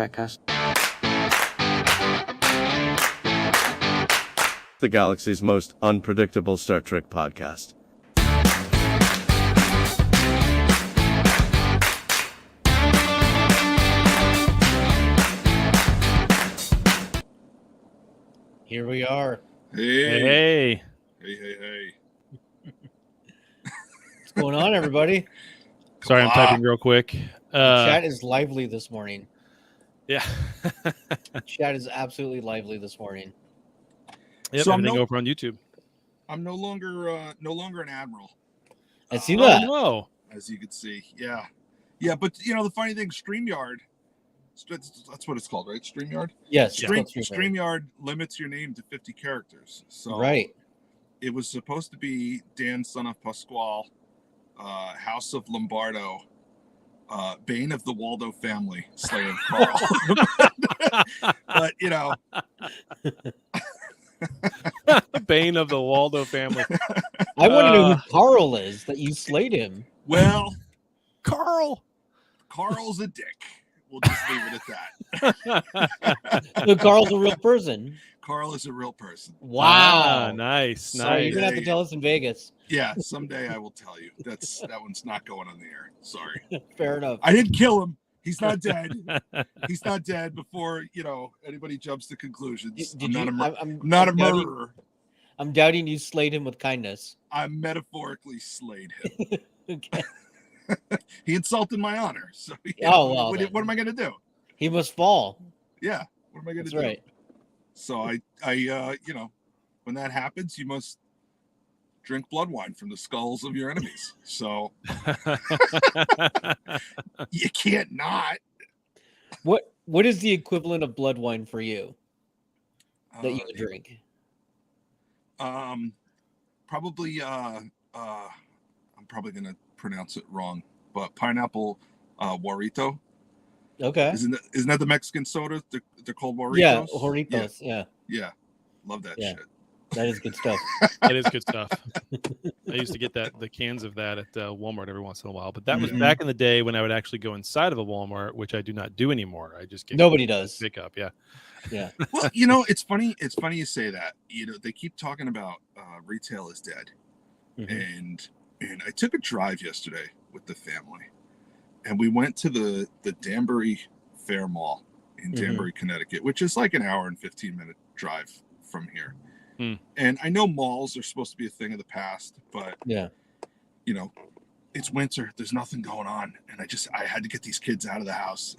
Trekcast. The galaxy's most unpredictable Star Trek podcast. Here we are. Hey. What's going on, everybody? Sorry, I'm typing real quick. Chat is lively this morning. Yeah. Chat is absolutely lively this morning. Yep, So everything over on YouTube. I'm no longer an admiral. I see that. No. As you can see. Yeah, but the funny thing, StreamYard, that's what it's called, right? StreamYard? Yes. StreamYard limits your name to 50 characters. So right. It was supposed to be Dan, son of Pasquale, House of Lombardo, Bane of the Waldo family, Slayer of Carl. But Bane of the Waldo family. I want to know who Carl is, that you slayed him. Well, Carl's a dick. We'll just leave it at that. So Carl's a real person. Carl is a real person. Wow. Nice. So you're going to have to tell us in Vegas. Yeah, someday I will tell you. That one's not going on the air. Sorry. Fair enough. I didn't kill him. He's not dead. He's not dead before, anybody jumps to conclusions. I'm not a murderer. I'm doubting you slayed him with kindness. I metaphorically slayed him. Okay. He insulted my honor. So well, what am I going to do? He must fall. Yeah. What am I going to do? Right. So I when that happens, you must drink blood wine from the skulls of your enemies. So you can't not. What is the equivalent of blood wine for you that you would drink? Probably I'm probably gonna pronounce it wrong, but pineapple Warrito. Okay. Isn't that the Mexican soda? They're called Warritos? Yeah, Warritos. Yeah. Love that Yeah. shit. That is good stuff. That is good stuff. I used to get the cans of that at Walmart every once in a while, but that was back in the day when I would actually go inside of a Walmart, which I do not do anymore. I just get Nobody does. pick up. Yeah. Well, it's funny. It's funny you say that. They keep talking about retail is dead, and I took a drive yesterday with the family, and we went to the Danbury Fair Mall in Danbury, Connecticut, which is like an hour and 15-minute drive from here. And I know malls are supposed to be a thing of the past, but it's winter. There's nothing going on, and I had to get these kids out of the house.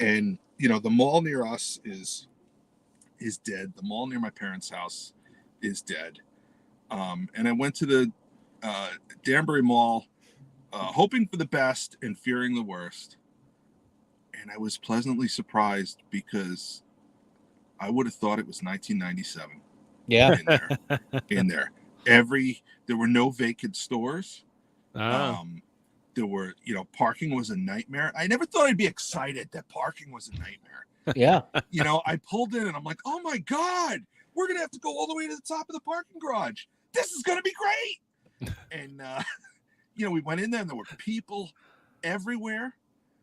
And the mall near us is dead. The mall near my parents' house is dead. And I went to the Danbury Mall, hoping for the best and fearing the worst. And I was pleasantly surprised because I would have thought it was 1997. Yeah. In there. There were no vacant stores. There were, parking was a nightmare. I never thought I'd be excited that parking was a nightmare. Yeah. I pulled in and I'm like, oh my God, we're going to have to go all the way to the top of the parking garage. This is going to be great. And, we went in there and there were people everywhere.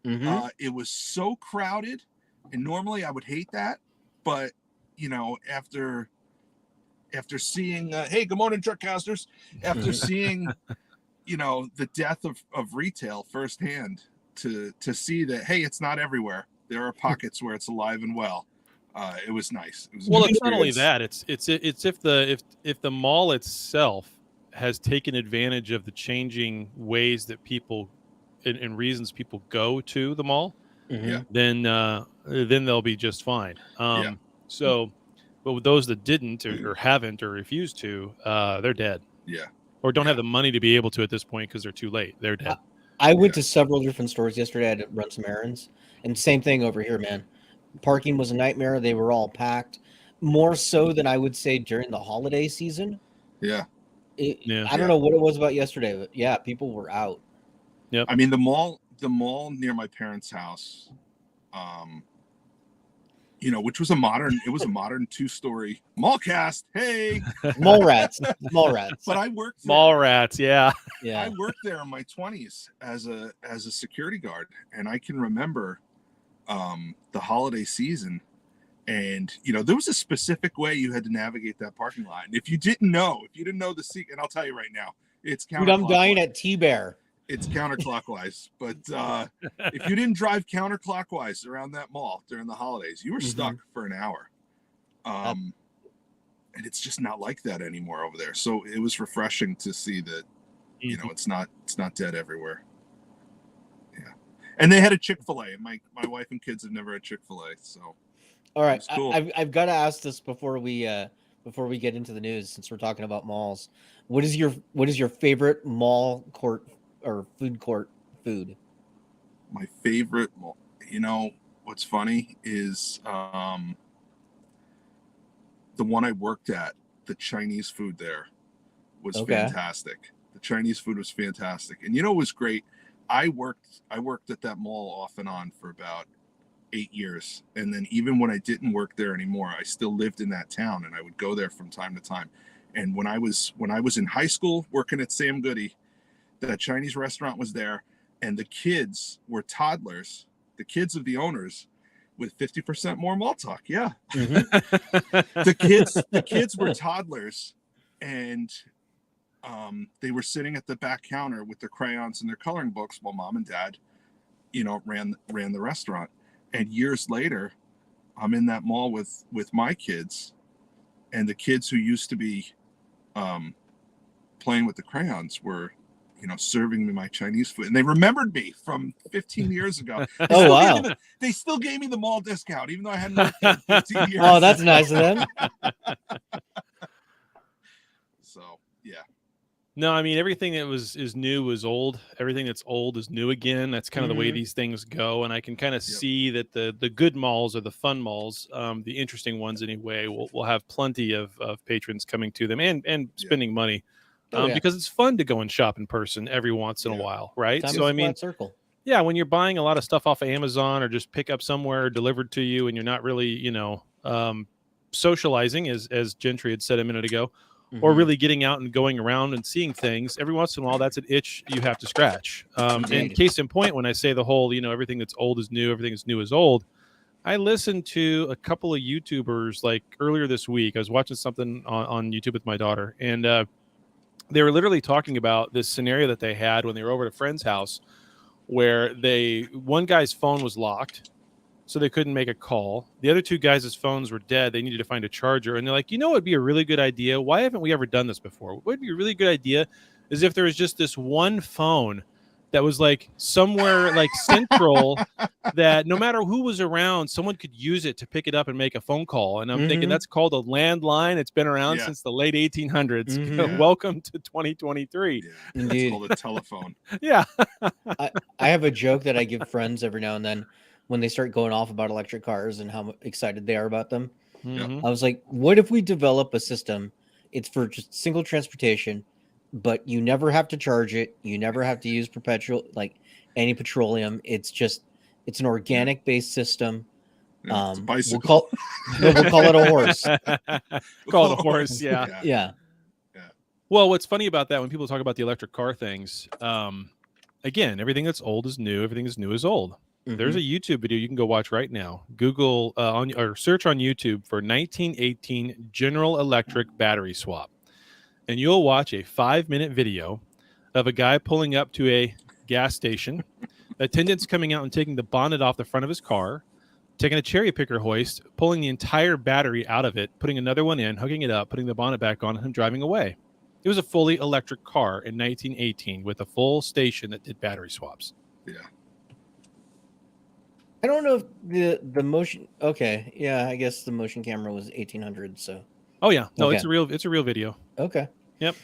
It was so crowded. And normally I would hate that. But, after seeing, hey, good morning, Trekcasters. After seeing, the death of retail firsthand, to see that, hey, it's not everywhere. There are pockets where it's alive and well. It was nice. It's not only that. It's if the mall itself has taken advantage of the changing ways that people and reasons people go to the mall, then they'll be just fine. So, but with those that didn't or haven't or refused to, they're dead. Yeah. Or don't have the money to be able to at this point because they're too late. They're dead. I went to several different stores yesterday. I had to run some errands, and same thing over here, man. Parking was a nightmare. They were all packed, more so than I would say during the holiday season. Yeah. I don't know what it was about yesterday, but yeah, people were out. Yep. I mean, the mall near my parents' house, which was a modern 2-story mall cast. Hey, mall rats. But I worked there. Mall rats. Yeah. I worked there in my 20s as a security guard. And I can remember, the holiday season. And, there was a specific way you had to navigate that parking lot. And if you didn't know the secret, and I'll tell you right now, it's counterclockwise. Dude, I'm dying at T-Bear. It's counterclockwise. But if you didn't drive counterclockwise around that mall during the holidays, you were stuck for an hour. And it's just not like that anymore over there. So it was refreshing to see that, it's not dead everywhere. Yeah. And they had a Chick-fil-A. My wife and kids have never had Chick-fil-A, so. All right, cool. I've got to ask this before we get into the news, since we're talking about malls. What is your favorite mall court or food court food? My favorite mall. What's funny is the one I worked at. The Chinese food there was fantastic. The Chinese food was fantastic, and it was great. I worked at that mall off and on for about 8 years, and then even when I didn't work there anymore, I still lived in that town, and I would go there from time to time. And when I was in high school working at Sam Goody, that Chinese restaurant was there, and the kids were toddlers, the kids of the owners, with 50% more mall talk. Yeah. The kids were toddlers, and they were sitting at the back counter with their crayons and their coloring books while mom and dad, ran the restaurant. And years later, I'm in that mall with my kids, and the kids who used to be playing with the crayons were, serving me my Chinese food. And they remembered me from 15 years ago. Oh, wow. They still gave me the mall discount, even though I hadn't worked there in 15 years. Oh, that's nice of them. So, yeah. No, I mean, everything that is new is old. Everything that's old is new again. That's kind of the way these things go. And I can kind of see that the good malls or the fun malls, the interesting ones anyway, will have plenty of patrons coming to them and spending money because it's fun to go and shop in person every once in a while, right? Time so, I mean, circle. Yeah, when you're buying a lot of stuff off of Amazon or just pick up somewhere delivered to you and you're not really, socializing, as Gentry had said a minute ago, or really getting out and going around and seeing things, every once in a while, that's an itch you have to scratch. And case in point, when I say the whole, everything that's old is new, everything that's new is old, I listened to a couple of YouTubers like earlier this week. I was watching something on YouTube with my daughter, and they were literally talking about this scenario that they had when they were over at a friend's house where one guy's phone was locked, so they couldn't make a call. The other two guys' phones were dead. They needed to find a charger. And they're like, what would be a really good idea? Why haven't we ever done this before? What would be a really good idea is if there was just this one phone that was like somewhere like central that no matter who was around, someone could use it to pick it up and make a phone call. And I'm thinking that's called a landline. It's been around since the late 1800s. Welcome to 2023. Yeah, it's called a telephone. Yeah. I have a joke that I give friends every now and then when they start going off about electric cars and how excited they are about them. I was like, what if we develop a system? It's for just single transportation, but you never have to charge it. You never have to use any petroleum. It's an organic based system. It's a bicycle. We'll call it a horse. Call it a horse. Yeah. Yeah. Well, what's funny about that when people talk about the electric car things, again, everything that's old is new. Everything that's new is old. There's a YouTube video you can go watch right now. Google or search on YouTube for 1918 General Electric battery swap. And you'll watch a 5-minute video of a guy pulling up to a gas station, attendants coming out and taking the bonnet off the front of his car, taking a cherry picker hoist, pulling the entire battery out of it, putting another one in, hooking it up, putting the bonnet back on, and driving away. It was a fully electric car in 1918 with a full station that did battery swaps. Yeah. I don't know if the motion. Okay, yeah, I guess the motion camera was 1800. So. Oh yeah, no, it's a real video. Okay. Yep.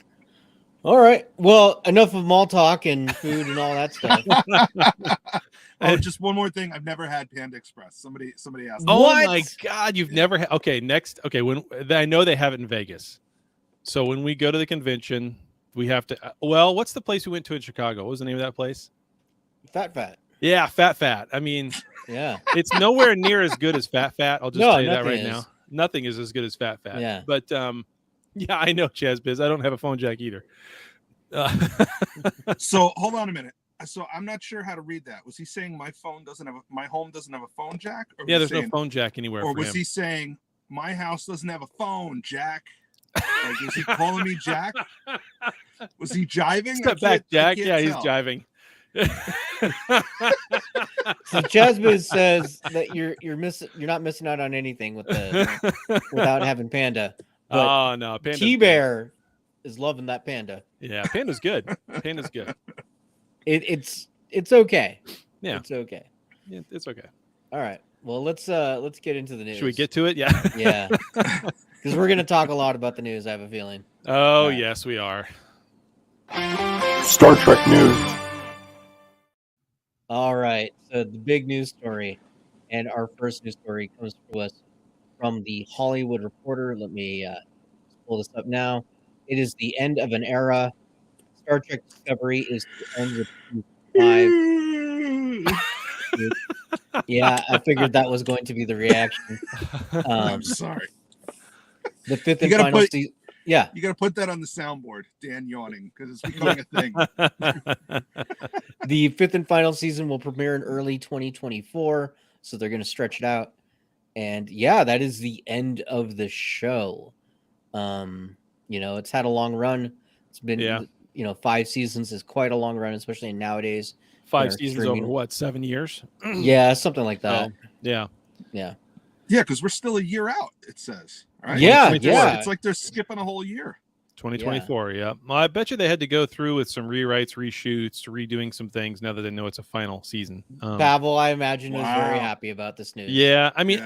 All right. Well, enough of mall talk and food and all that stuff. Just one more thing. I've never had Panda Express. Somebody asked. Oh my God, you've never had? Okay, next. Okay, when I know they have it in Vegas, so when we go to the convention, we have to. Well, what's the place we went to in Chicago? What was the name of that place? Fat. Yeah, Fat. I mean, yeah, it's nowhere near as good as Fat. I'll just tell you that right is. now. Nothing is as good as Fat. Yeah. But yeah, I know, Chaz Biz. I don't have a phone jack either. So hold on a minute. So I'm not sure how to read that. Was he saying my home doesn't have a phone jack? Or Yeah, there's no phone jack anywhere. Or for was him. he saying my house doesn't have a phone, Jack? Like, was he calling me Jack? Was he jiving? Step back, Jack. Yeah, he's jiving. So Jasmine says that you're not missing out on anything without having Panda. But oh no, T-Bear is loving that Panda. Yeah, Panda's good. Panda's good. It's okay. Yeah, it's okay. Yeah, it's okay. All right. Well, let's get into the news. Should we get to it? Yeah. Yeah. Because we're gonna talk a lot about the news. I have a feeling. Oh right. Yes, we are. Star Trek news. All right. So the big news story, and our first news story comes to us from the Hollywood Reporter. Let me pull this up now. It is the end of an era. Star Trek Discovery is to end with season 5. Yeah, I figured that was going to be the reaction. I'm sorry. The fifth and final season. Yeah, you got to put that on the soundboard. Dan yawning because it's becoming a thing. The fifth and final season will premiere in early 2024, so they're going to stretch it out. And yeah, that is the end of the show. It's had a long run. It's been 5 seasons is quite a long run, especially nowadays. 5 seasons over what, 7 years? Yeah, something like that. Yeah. Because we're still a year out. It says. Right? Yeah. It's like they're skipping a whole year. 2024. Yeah. Well, I bet you they had to go through with some rewrites, reshoots, redoing some things now that they know it's a final season. Pavel, I imagine, is very happy about this news. Yeah, I mean,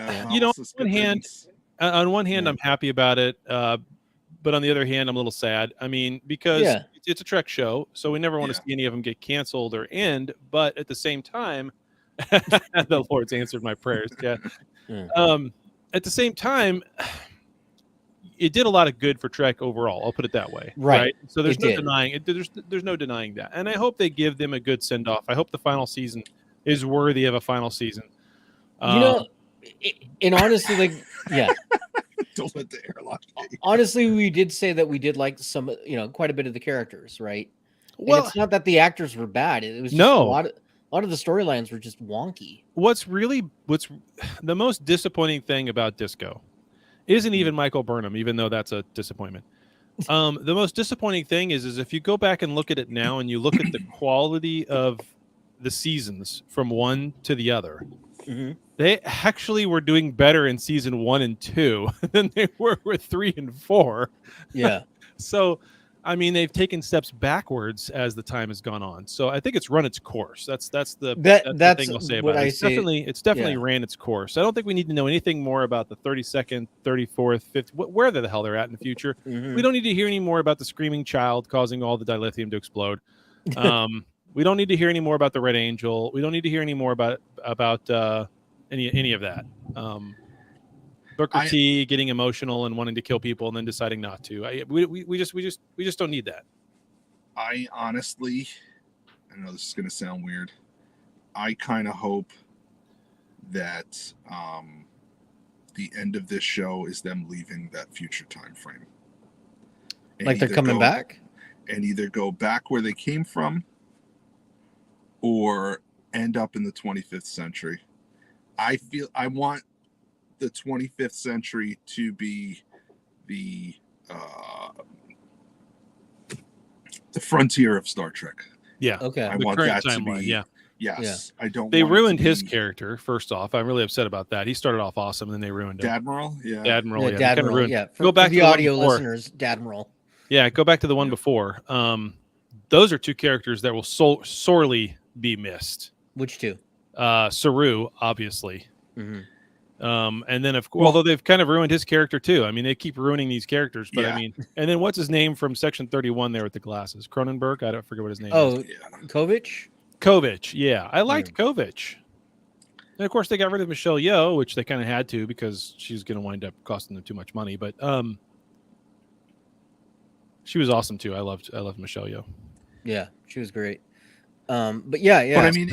on one hand, I'm happy about it. But on the other hand, I'm a little sad. I mean, because it's a Trek show, so we never want to see any of them get canceled or end. But at the same time, the Lord's answered my prayers. Yeah. At the same time, it did a lot of good for Trek overall. I'll put it that way. Right. So there's no denying it. There's no denying that. And I hope they give them a good send off. I hope the final season is worthy of a final season. And honestly, Don't let the airlock. Honestly, we did say that we did like some, quite a bit of the characters, right? Well, and it's not that the actors were bad. It was just a lot of the storylines were just wonky. What's the most disappointing thing about Disco isn't even Michael Burnham, even though that's a disappointment. The most disappointing thing is if you go back and look at it now and you look at the quality of the seasons from one to the other, they actually were doing better in season 1 and 2 than they were with 3 and 4. Yeah. So, I mean, they've taken steps backwards as the time has gone on. So I think it's run its course. That's the thing I'll say about it. It's definitely ran its course. I don't think we need to know anything more about the 32nd, 34th, 50th, where the hell they're at in the future. We don't need to hear any more about the screaming child causing all the dilithium to explode. We don't need to hear any more about the Red Angel. We don't need to hear any more about any of that. Booker T getting emotional and wanting to kill people and then deciding not to. We just don't need that. I honestly, I know this is going to sound weird. I kind of hope that the end of this show is them leaving that future time frame. Like they're coming back? And either go back where they came from or end up in the 25th century. I want the 25th century to be the frontier of Star Trek. Yeah. Okay. I want that to be. Yeah. Yes. Yeah. I don't. They ruined his character. First off, I'm really upset about that. He started off awesome, and then they ruined him. Dadmiral. Yeah. Dadmiral. Yeah. Dadmiral. Yeah. Go back to the audio listeners. Dadmiral. Yeah. Go back to the one before. Those are two characters that will sorely be missed. Which two? Saru, obviously. And then, of course, although they've kind of ruined his character too. I mean, they keep ruining these characters, but I mean, and then what's his name from Section 31 there with the glasses? Cronenberg? I don't forget what his name is. Oh, Kovich? Kovich, yeah. I liked Kovich. And of course, they got rid of Michelle Yeoh, which they kind of had to because she's going to wind up costing them too much money. But she was awesome too. I loved Michelle Yeoh. Yeah, she was great. But yeah. But I mean,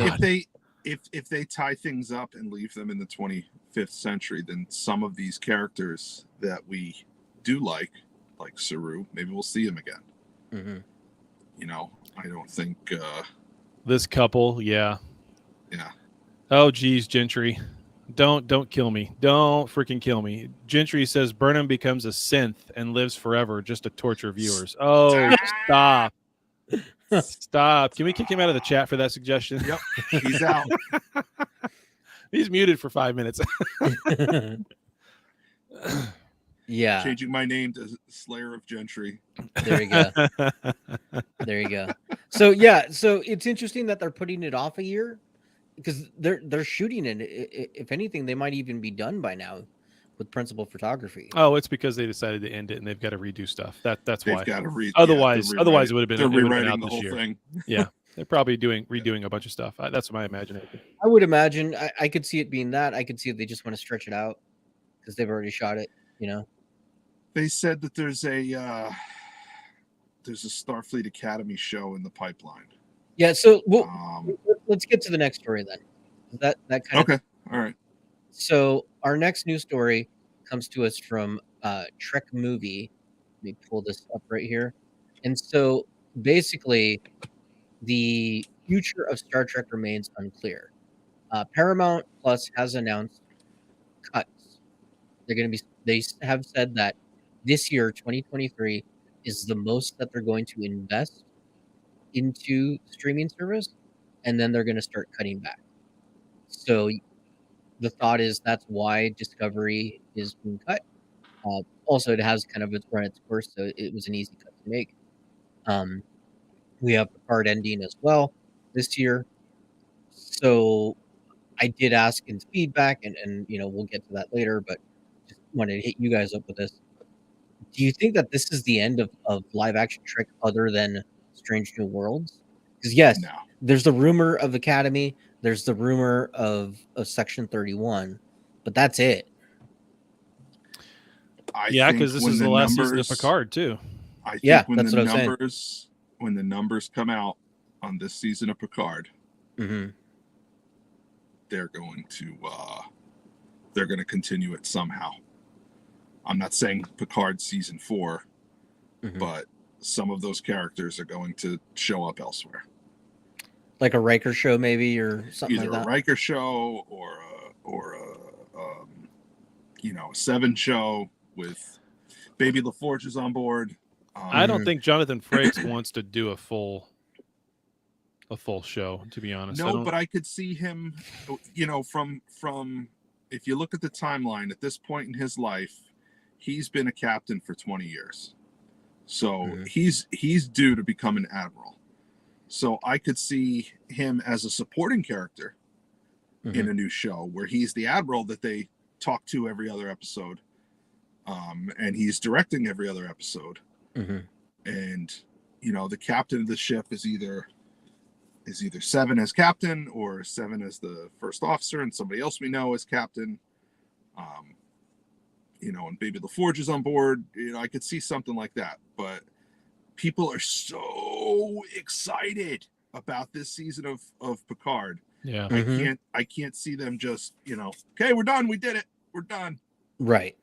if they tie things up and leave them in the 25th century, then some of these characters that we do like Saru, maybe we'll see him again. I don't think This couple, yeah. Oh, geez, Gentry. Don't kill me. Don't freaking kill me. Gentry says Burnham becomes a synth and lives forever just to torture viewers. Oh, stop. Stop. Can we kick him out of the chat for that suggestion? Yep. He's out. He's muted for 5 minutes. Yeah. Changing my name to Slayer of Gentry. There you go. There you go. So yeah, so it's interesting that they're putting it off a year because they're shooting it. If anything, they might even be done by now with principal photography. Oh, it's because they decided to end it and they've got to redo stuff. That's why. Otherwise, it would have been. They're rewriting out the this whole year. thing. Yeah, they're probably redoing a bunch of stuff. That's my imagination. I would imagine. I could see it being that. I could see if they just want to stretch it out because they've already shot it. You know. They said that there's a Starfleet Academy show in the pipeline. Yeah. So let's get to the next story then. That kind of okay. All right. So our next news story comes to us from Trek Movie. Let me pull this up right here. And so basically, the future of Star Trek remains unclear. Paramount Plus has announced cuts. They have said that this year, 2023, is the most that they're going to invest into streaming service, and then they're going to start cutting back. So the thought is that's why Discovery is being cut. Also, it has kind of run its course, so it was an easy cut to make. We have Picard ending as well this year. So I did ask in feedback, and we'll get to that later, but just wanted to hit you guys up with this. Do you think that this is the end of live action Trek other than Strange New Worlds? Because yes, there's the rumor of Academy, there's the rumor of Section 31, but that's it. Because this is the last season of Picard too. I think when the numbers come out on this season of Picard, they're going to continue it somehow. I'm not saying Picard season 4, but some of those characters are going to show up elsewhere. Like a Riker show, maybe, or something like that. Either a Riker show or a 7 show with Baby LaForge is on board. I don't think Jonathan Frakes wants to do a full show, to be honest. No, but I could see him, from if you look at the timeline at this point in his life, he's been a captain for 20 years. So he's due to become an admiral. So I could see him as a supporting character in a new show where he's the admiral that they talk to every other episode. And he's directing every other episode. And, the captain of the ship is either 7 as captain or 7 as the first officer and somebody else we know as captain. And Baby LaForge is on board. I could see something like that, but people are so excited about this season of Picard. Yeah. I can't see them just, okay, we're done. We did it. We're done. Right.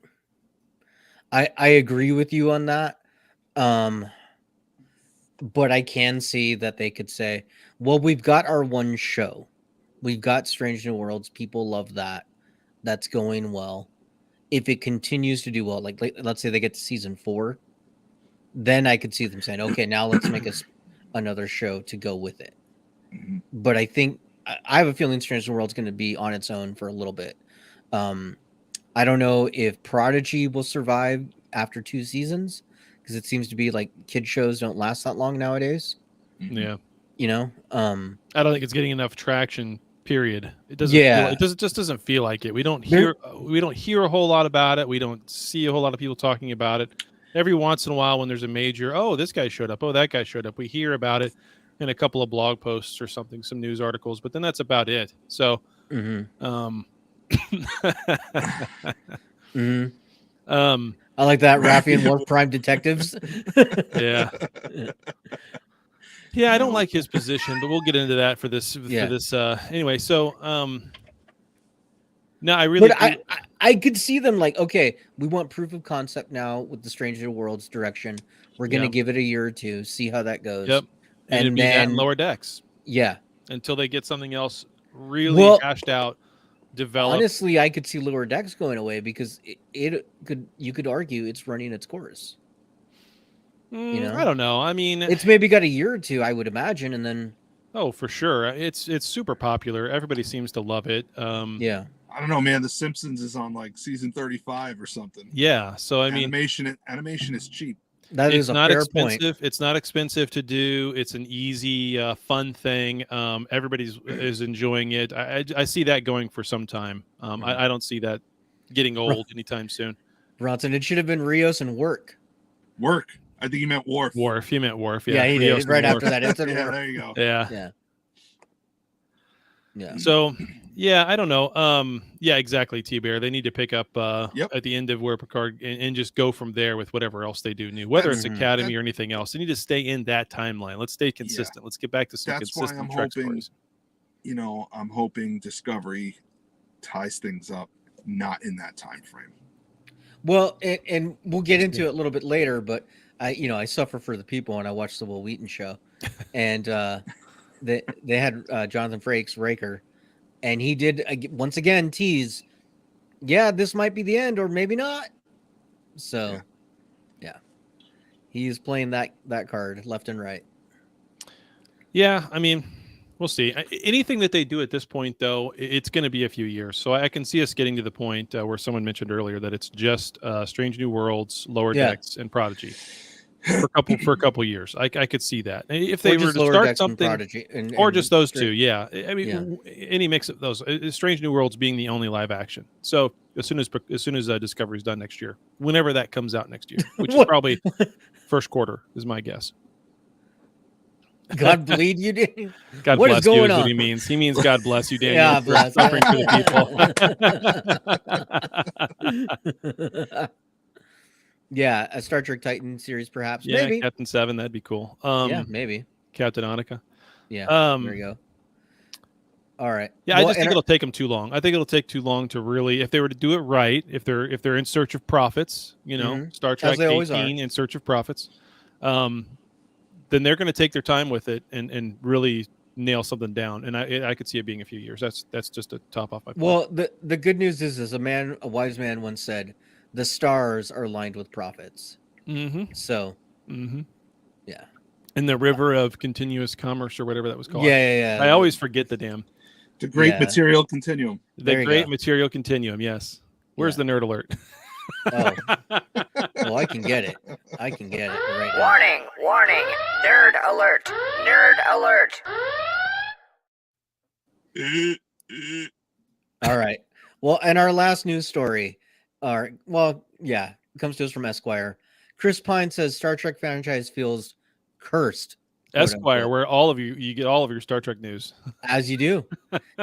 I agree with you on that. But I can see that they could say, well, we've got our one show. We've got Strange New Worlds. People love that. That's going well. If it continues to do well, like let's say they get to season 4, then I could see them saying, okay, now let's make another show to go with it. But I think I have a feeling Strange New World's going to be on its own for a little bit. I don't know if Prodigy will survive after 2 seasons because it seems to be like kid shows don't last that long nowadays. Yeah. I don't think it's getting enough traction. Period. It doesn't. Yeah. It just doesn't feel like it. We don't hear a whole lot about it. We don't see a whole lot of people talking about it. Every once in a while, when there's a major, oh, this guy showed up. Oh, that guy showed up. We hear about it in a couple of blog posts or something, some news articles, but then that's about it. So, I like that Raffi and Worf Prime detectives. Yeah. Yeah, I don't like his position, but we'll get into that for this. Anyway, so no, I really. But I could see them like, okay, we want proof of concept now with the Stranger Worlds direction. We're gonna give it a year or 2, see how that goes. Yep, and then Lower Decks. Yeah, until they get something else really hashed out, developed. Honestly, I could see Lower Decks going away because you could argue it's running its course. I don't know. I mean, it's maybe got a year or two, I would imagine, and then. Oh, for sure. It's super popular. Everybody seems to love it. Yeah. I don't know, man. The Simpsons is on like season 35 or something. Yeah. So I mean, animation is cheap. That is a fair expensive. point. It's not expensive to do. It's an easy, fun thing. Everybody's is enjoying it. I see that going for some time. I don't see that getting old anytime soon. Bronson, it should have been Rios and Work. Work. I think he meant Worf. Worf. He meant Worf. Yeah, he Rios did. Right Worf. after that, it's yeah, Worf. there you go. Yeah. Yeah. So, yeah, I don't know. Yeah, exactly, T-Bear. They need to pick up at the end of where Picard and just go from there with whatever else they do new, whether it's Academy or anything else. They need to stay in that timeline. Let's stay consistent. Yeah. Let's get back to some consistent Trek stories. I'm hoping Discovery ties things up, not in that time frame. Well, and we'll get into it a little bit later, but I suffer for the people, and I watched the Will Wheaton show, and they had Jonathan Frakes, Riker, and he did once again tease, this might be the end or maybe not. So, yeah, he's playing that card left and right. Yeah, I mean, we'll see. Anything that they do at this point, though, it's going to be a few years. So I can see us getting to the point where someone mentioned earlier that it's just Strange New Worlds, Lower Decks, and Prodigy for a couple years. I could see that if they were to start something, or just those two. Yeah, I mean, any mix of those. Strange New Worlds being the only live action. So as soon as Discovery's done next year, whenever that comes out next year, which is probably first quarter, is my guess. God bleed you, Daniel. God what bless is going you is on? what he means. He means God bless you, Daniel. Yeah, bless suffering for the people. Yeah, a Star Trek Titan series, perhaps. Yeah, maybe Captain 7, that'd be cool. Maybe Captain Annika. Yeah, there you go. All right. Yeah, I just think it'll take them too long. I think it'll take too long to really, if they were to do it right, if they're in search of profits, Star Trek 18 in search of profits, then they're going to take their time with it and really nail something down. And I could see it being a few years. That's just a top off my point. Well, the good news is a wise man once said, the stars are lined with profits. Mm-hmm. So, yeah. In the river of continuous commerce or whatever that was called. Yeah. I always forget the damn. The great material continuum. The great material continuum, yes. Where's the nerd alert? Oh. Well, I can get it. Right now. Warning. Nerd alert. All right. Well, and our last news story, comes to us from Esquire. Chris Pine says Star Trek franchise feels cursed. Esquire, where all of you get all of your Star Trek news. As you do.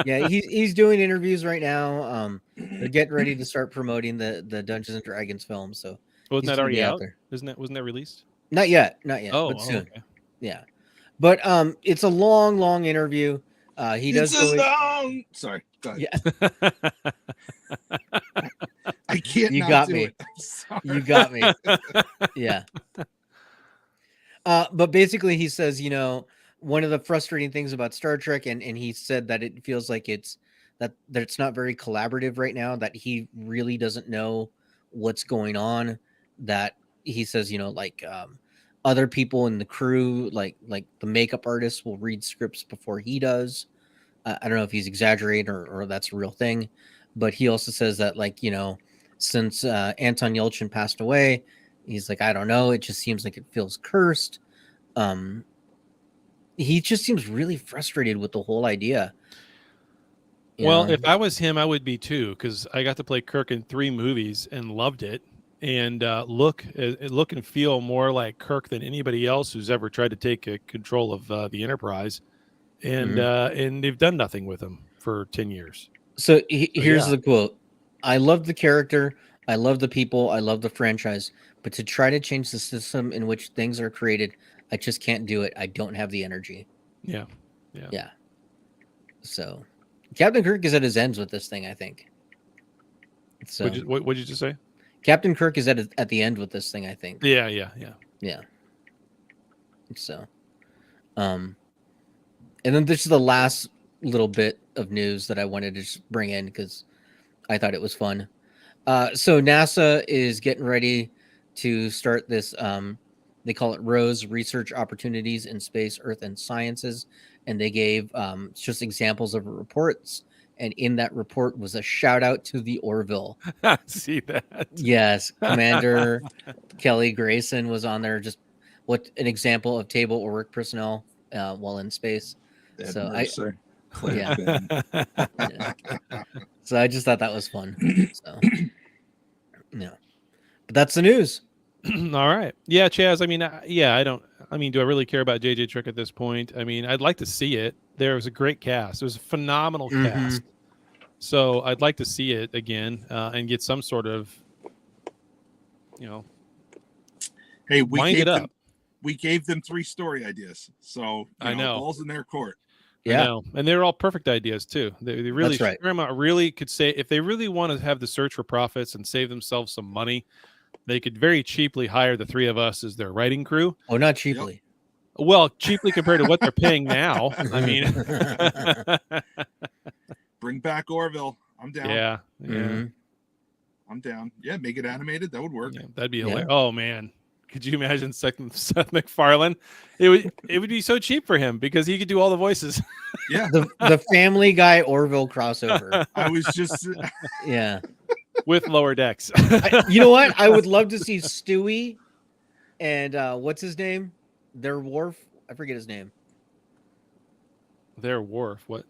Yeah, he's doing interviews right now. They're getting ready to start promoting the Dungeons and Dragons film. So wasn't that already out there? Wasn't that released? Not yet. But soon. Okay. Yeah. But it's a long interview. He does long. Sorry. Go ahead. Yeah. I can't. You got me. You got me. Yeah. But basically, he says, one of the frustrating things about Star Trek, and he said that it feels like it's not very collaborative right now. That he really doesn't know what's going on. That he says, other people in the crew, like the makeup artist, will read scripts before he does. I don't know if he's exaggerating or that's a real thing, but he also says that, since Anton Yelchin passed away, he's like, I don't know. It just seems like it feels cursed. He just seems really frustrated with the whole idea. If I was him, I would be too, because I got to play Kirk in 3 movies and loved it, and look and feel more like Kirk than anybody else who's ever tried to take control of the Enterprise, and they've done nothing with him for 10 years. So here's the quote: "I love the character, I love the people, I love the franchise, but to try to change the system in which things are created, I just can't do it. I don't have the energy." Yeah. So Captain Kirk is at his ends with this thing, I think. So what did you just say? Captain Kirk is at the end with this thing, I think. Yeah. So, And then this is the last little bit of news that I wanted to just bring in because I thought it was fun. So NASA is getting ready to start this. They call it ROSE, Research Opportunities in Space, Earth, and Sciences. And they gave just examples of reports. And in that report was a shout out to the Orville. See that? Yes. Commander Kelly Grayson was on there. Just what an example of table or work personnel while in space. So So I just thought that was fun. So yeah, but that's the news. All right. Yeah, Chaz. I mean, do I really care about JJ Trick at this point? I mean, I'd like to see it. There was a great cast. It was a phenomenal cast. So I'd like to see it again and get some sort of, Hey, we gave them 3 story ideas. So I know balls in their court. Yeah, I know. And they're all perfect ideas too. They really, That's right. Paramount really could say if they really want to have the search for profits and save themselves some money, they could very cheaply hire the 3 of us as their writing crew. Oh, not cheaply. Yep. Well, cheaply compared to what they're paying now. I mean, bring back Orville. I'm down. Yeah. I'm down. Yeah, make it animated. That would work. Yeah, that'd be hilarious. Oh man, could you imagine Seth MacFarlane? It would be so cheap for him because he could do all the voices. Yeah, the Family Guy Orville crossover. I was just with lower decks. You know what? I would love to see Stewie and what's his name? Their Worf. I forget his name. Their Worf. What?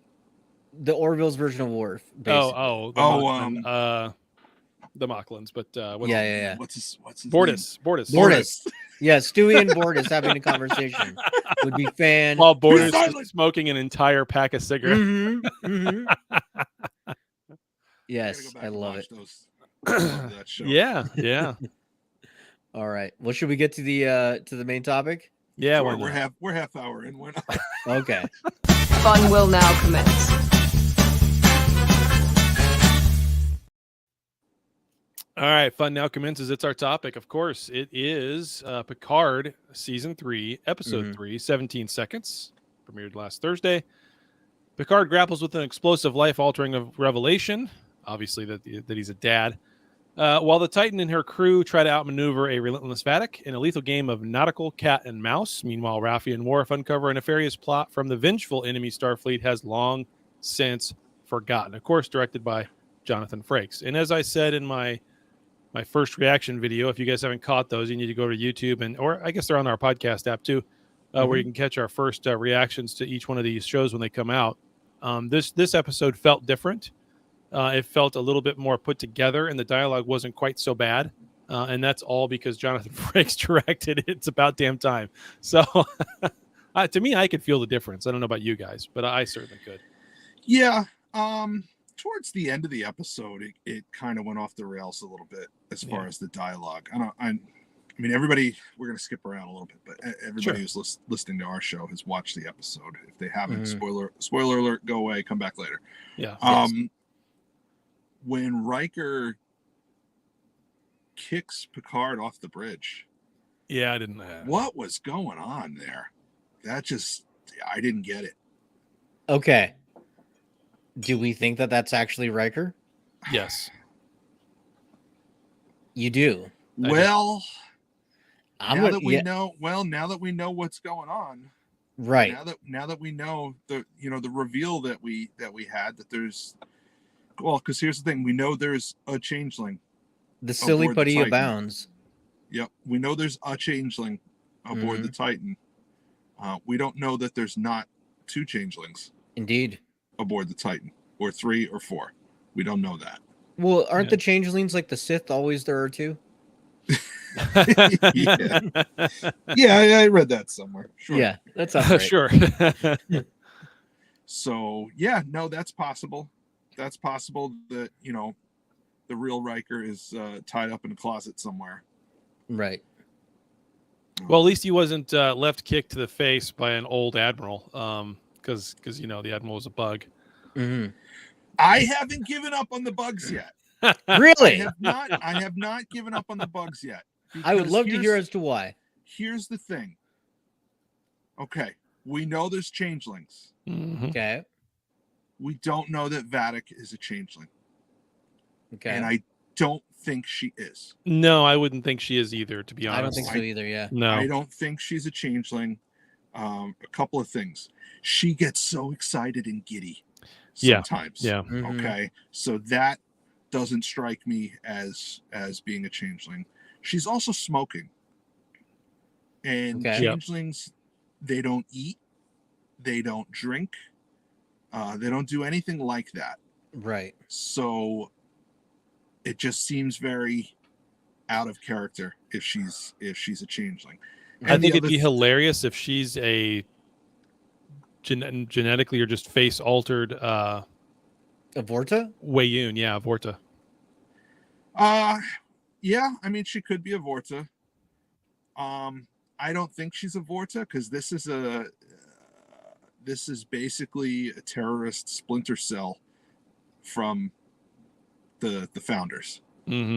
The Orville's version of Worf. The Mocklins, but yeah. What's his Bortus. name? Bortus. Yeah, Stewie and Bortus having a conversation would be fan. While Bortus is smoking an entire pack of cigarettes. Yes, I love it. That show. Yeah. All right. Well, should we get to the main topic? Yeah, sure, we're half hour in. Why not? Okay. Fun will now commence. All right, fun now commences. It's our topic. Of course, it is Picard Season 3, Episode 3, 17 Seconds. Premiered last Thursday. Picard grapples with an explosive, life-altering revelation. Obviously, that he's a dad. While the Titan and her crew try to outmaneuver a relentless Vatic in a lethal game of nautical cat and mouse. Meanwhile, Raffi and Worf uncover a nefarious plot from the vengeful enemy Starfleet has long since forgotten. Of course, directed by Jonathan Frakes. And as I said in my first reaction video, if you guys haven't caught those, you need to go to YouTube or I guess they're on our podcast app too, where you can catch our first reactions to each one of these shows when they come out. This episode felt different. It felt a little bit more put together, and the dialogue wasn't quite so bad. And that's all because Jonathan Frakes directed it. It's about damn time. So to me, I could feel the difference. I don't know about you guys, but I certainly could. Yeah. Towards the end of the episode, it kind of went off the rails a little bit as far as the dialogue. I mean, everybody, we're going to skip around a little bit, but everybody who's listening to our show has watched the episode. If they haven't, spoiler alert, go away, come back later. Yeah. When Riker kicks Picard off the bridge. Yeah, I didn't. What was going on there? I didn't get it. Okay. Do we think that that's actually Riker? Yes. You do? Well, now that we know what's going on, right? Now that we know the reveal that we had that there's, because here's the thing, we know there's a changeling. The silly putty abounds. Yep, we know there's a changeling aboard the Titan. We don't know that there's not 2 changelings. Indeed. Aboard the Titan, or 3 or 4. We don't know that. Well, aren't the changelings like the Sith always there are 2? Yeah, I read that somewhere. Sure. Yeah, that's right. Sure. So yeah, no, that's possible. That's possible that the real Riker is tied up in a closet somewhere. Right. Well, at least he wasn't left kicked to the face by an old admiral. Because the admiral was a bug. I haven't given up on the bugs yet. Really? I have not given up on the bugs yet. I would love to hear as to why. Here's the thing. Okay, We know there's changelings. Okay. We don't know that Vadic is a changeling. Okay. And I don't think she is. No, I wouldn't think she is either, to be honest. I don't think so either, yeah. No. I don't think she's a changeling. A couple of things. She gets so excited and giddy sometimes. Yeah. Okay. So that doesn't strike me as being a changeling. She's also smoking. And changelings, they don't eat, they don't drink, they don't do anything like that. Right. So it just seems very out of character if she's a changeling. I think it'd be hilarious if she's a genetically or just face altered Avorta? Wayun, yeah, Avorta. Yeah, I mean she could be a Vorta. I don't think she's a Vorta because this is basically a terrorist splinter cell from the founders.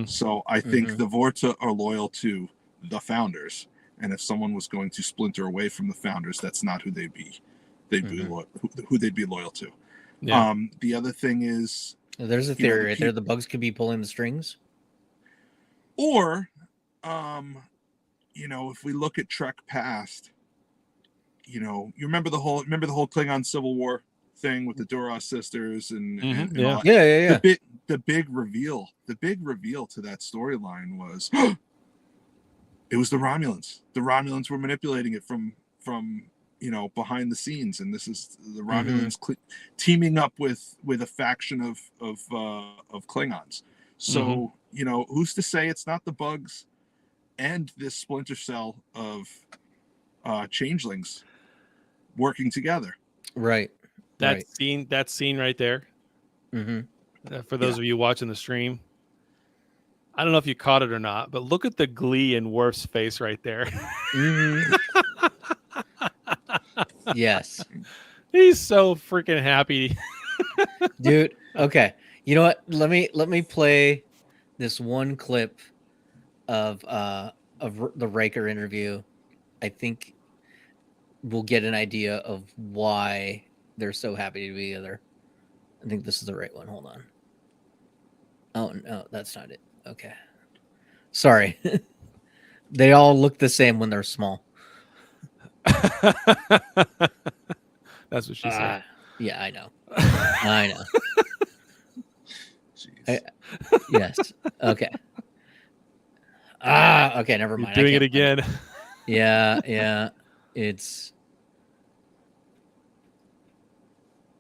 So I think the Vorta are loyal to the founders, and if someone was going to splinter away from the founders, that's not who they'd be who they'd be loyal to. Yeah. The other thing is, there's a theory right there. The bugs could be pulling the strings, or if we look at Trek past, you remember the whole Klingon Civil War thing with the Duras sisters and all that. Yeah. The big reveal to that storyline was it was the Romulans. The Romulans were manipulating it from behind the scenes, and this is the Romulans teaming up with a faction of Klingons. So who's to say it's not the bugs and this splinter cell of changelings working together? Right. That scene right there. For those of you watching the stream, I don't know if you caught it or not, but look at the glee in Worf's face right there. Yes. He's so freaking happy. Dude, okay. You know what? Let me play this one clip of the Riker interview. I think we'll get an idea of why they're so happy to be together. I think this is the right one. Hold on. Oh, no, that's not it. Okay. Sorry. They all look the same when they're small. That's what she said. Yeah, I know. I know. Yes. Okay. Okay, never mind. You're doing it again. Yeah.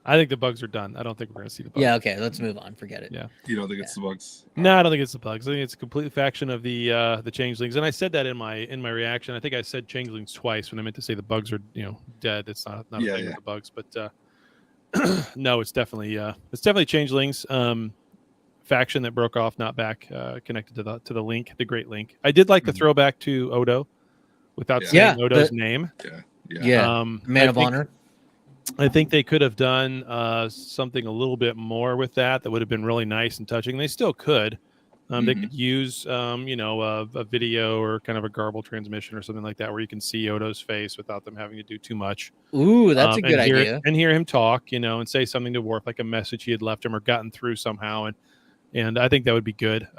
I think the bugs are done. I don't think we're going to see the bugs. Yeah, okay, let's move on. Forget it. Yeah. You don't think it's the bugs? No, I don't think it's the bugs. I think it's a complete faction of the changelings. And I said that in my reaction. I think I said changelings twice when I meant to say the bugs are dead. It's not a thing with the bugs, but no, it's definitely changelings. Faction that broke off, not back, connected to the link, the Great Link. I did like the throwback to Odo, without saying Odo's name. Yeah. Man of Honor. I think they could have done something a little bit more with that would have been really nice and touching. They still could. They could use, a video or kind of a garble transmission or something like that where you can see Odo's face without them having to do too much. Ooh, that's a good idea. And hear him talk, and say something to Worf, like a message he had left him or gotten through somehow. And I think that would be good.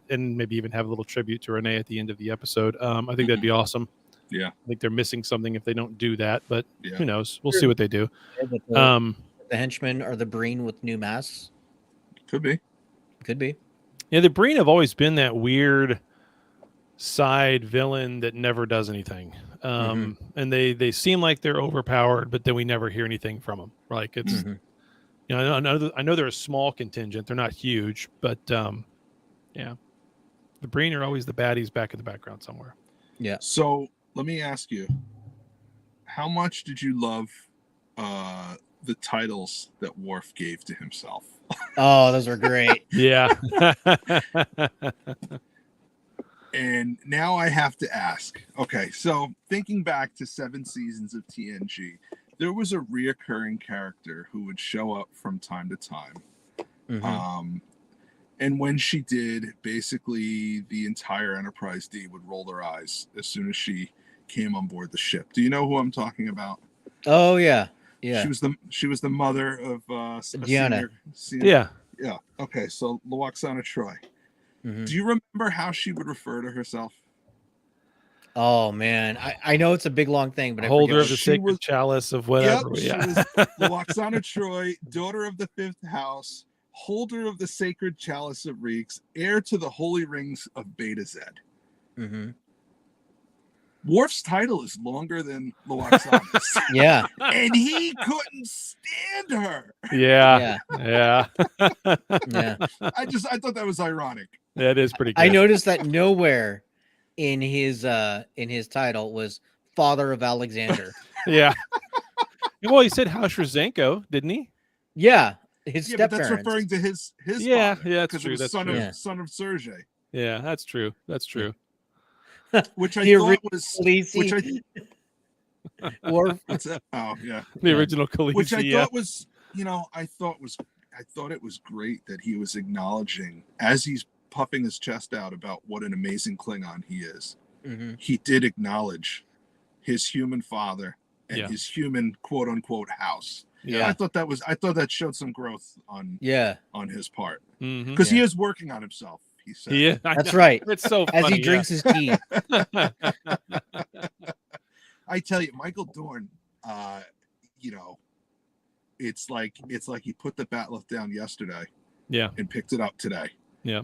And maybe even have a little tribute to Renee at the end of the episode. I think that'd be awesome. Yeah. I think they're missing something if they don't do that, but who knows? We'll see what they do. The henchmen are the Breen with new masks. Could be. Yeah, the Breen have always been that weird side villain that never does anything. And they seem like they're overpowered, but then we never hear anything from them. Like it's, I know they're a small contingent. They're not huge, but the Breen are always the baddies back in the background somewhere. Yeah. So let me ask you, how much did you love the titles that Worf gave to himself? Oh, those are great. Yeah. And now I have to ask. Okay, so thinking back to 7 seasons of TNG, there was a reoccurring character who would show up from time to time. And when she did, basically the entire Enterprise D would roll their eyes as soon as she came on board the ship. Do you know who I'm talking about? Oh yeah, yeah. She was the mother of Gianna. Yeah. Yeah. Okay. So Loxana Troy. Mhm. Do you remember how she would refer to herself? Oh man, I know it's a big long thing, but Holder I of the She sacred was- chalice of whatever. Yep. She Yeah. was Loxana Troy, daughter of the fifth house, holder of the sacred chalice of Reeks, heir to the holy rings of Beta Z. hmm Worf's title is longer than Loxana's. Yeah, And he couldn't stand her. Yeah. Yeah. yeah. I thought that was ironic. That is pretty good. I noticed that nowhere in his title was Father of Alexander. Yeah. Well, he said House Rosenko, didn't he? Yeah, his Yeah, but step that's parents. referring to his Yeah, father, yeah, that's 'cause it true, was that's son true. of son of Sergei, Yeah, that's true. That's true. which I The thought was Khaleesi. which I Worf. what's that? Oh yeah, The Yeah. original Khaleesi. which I yeah. thought was I thought it was great that he was acknowledging as he's puffing his chest out about what an amazing Klingon he is. Mhm. He did acknowledge his human father and Yeah. his human quote unquote house. Yeah. I thought that showed some growth on Yeah, his part Mhm. because he Yeah. is working on himself. He said, Yeah, I that's know. right. It's so As funny, he drinks his tea. yeah. I tell you, Michael Dorn, it's like he put the bat'leth down yesterday Yeah. and picked it up today. Yeah.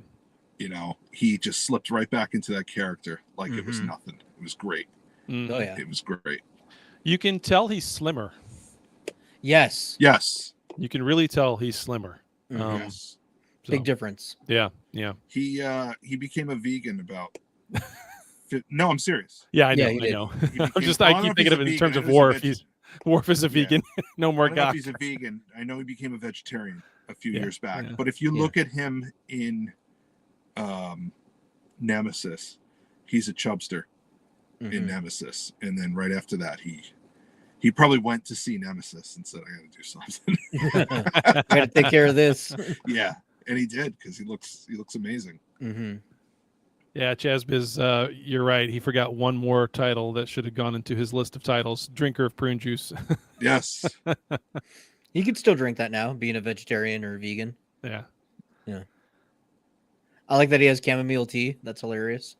He just slipped right back into that character like it was Mhm. nothing. It was great. Mhm. Oh yeah. It was great. You can tell he's slimmer. Yes. Yes. You can really tell he's slimmer. Mhm. Yes. So, Big difference. yeah. Yeah. He became a vegan about. No, I'm serious. Yeah, I know. Yeah, he I did. know. He became- I'm just, well, I don't know keep if thinking he's of a it in vegan. terms I of know he's a Worf. Worf is a Yeah. vegan. No I more don't know if gawk. he's a vegan. I know he became a vegetarian a few Yeah, years back. yeah, But if you yeah. look at him in Nemesis, he's a chubster in Mhm. Nemesis, and then right after that, he probably went to see Nemesis and said, "I got to do something." I gotta take care of this. Yeah, and he did because he looks amazing. hmm Yeah, Chazbiz, you're right. He forgot one more title that should have gone into his list of titles: drinker of prune juice. Yes, You could still drink that now, being a vegetarian or a vegan. Yeah. I like that he has chamomile tea. That's hilarious.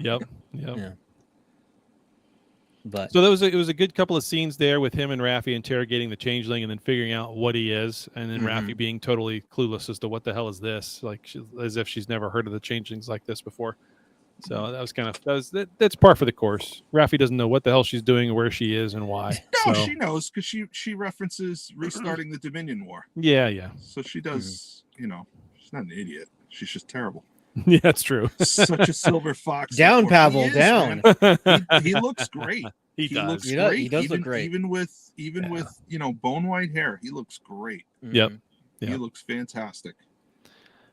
Yep. Yep. Yeah. But So it was a good couple of scenes there with him and Raffi interrogating the changeling and then figuring out what he is, and then Raffi being totally clueless as to what the hell is this, like as if she's never heard of the changelings like this before. So that was that's par for the course. Raffi doesn't know what the hell she's doing or where she is and why. no, So, she knows because she references restarting the Dominion War, yeah. so she does. She's not an idiot. She's just terrible. Yeah, that's true. Such a silver fox. down, He Pavel, is, down. man. He looks great. He does. Looks He does- great. he does look great. Even with bone white hair, he looks great. Yep. Mhm. Yeah. He looks fantastic.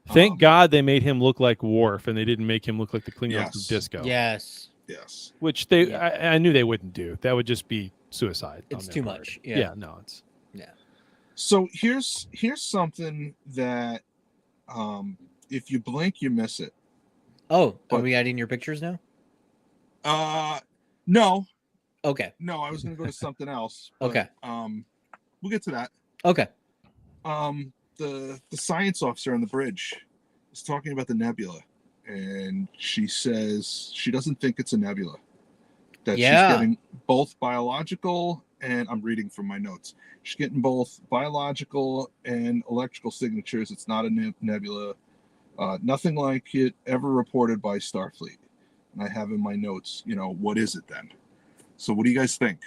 Thank God they made him look like Worf and they didn't make him look like the Klingons Yes. of Disco. Yes. Yes. Which they Yeah. I knew they wouldn't do. That would just be suicide. on It's their too part. much. Yeah. Yeah. No, it's So here's something that if you blink, you miss it. Oh, are But- we adding your pictures now? No, Okay. I was gonna go to something else. but, Okay. We'll get to that. Okay. The science officer on the bridge is talking about the nebula, and she says she doesn't think it's a nebula. That Yeah. she's getting both biological and I'm reading from my notes. She's getting both biological and electrical signatures. It's not a nebula. Nothing like it ever reported by Starfleet. And I have in my notes, what is it then? So what do you guys think?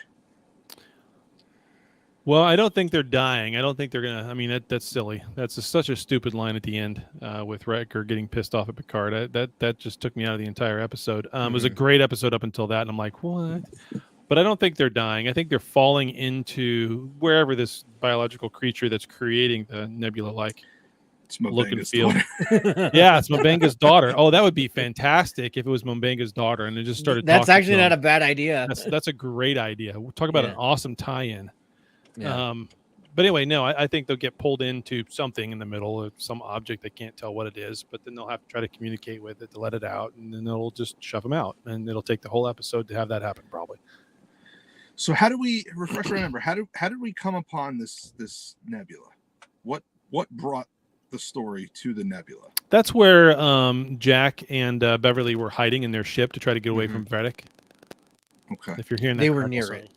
well, I don't think they're dying. I don't think they're gonna. I mean, that's silly. That's such a stupid line at the end with Riker getting pissed off at Picard. That just took me out of the entire episode. It was a great episode up until that, and I'm like, what? But I don't think they're dying. I think they're falling into wherever this biological creature that's creating the nebula It's look and M'Benga's feel. daughter. Yeah, it's M'Benga's daughter. Oh, that would be fantastic if it was M'Benga's daughter and it just started. That's talking actually to not him. a bad idea. That's a great idea. We'll talk about an Yeah. awesome tie-in. Yeah. But anyway, no, I think they'll get pulled into something in the middle of some object they can't tell what it is, but then they'll have to try to communicate with it to let it out, and then they'll just shove them out, and it'll take the whole episode to have that happen, probably. So how do we refresh our memory? How did we come upon this nebula? What brought the story to the nebula? That's where Jack and Beverly were hiding in their ship to try to get away from Vedic. Okay. If you're hearing that, They were near it.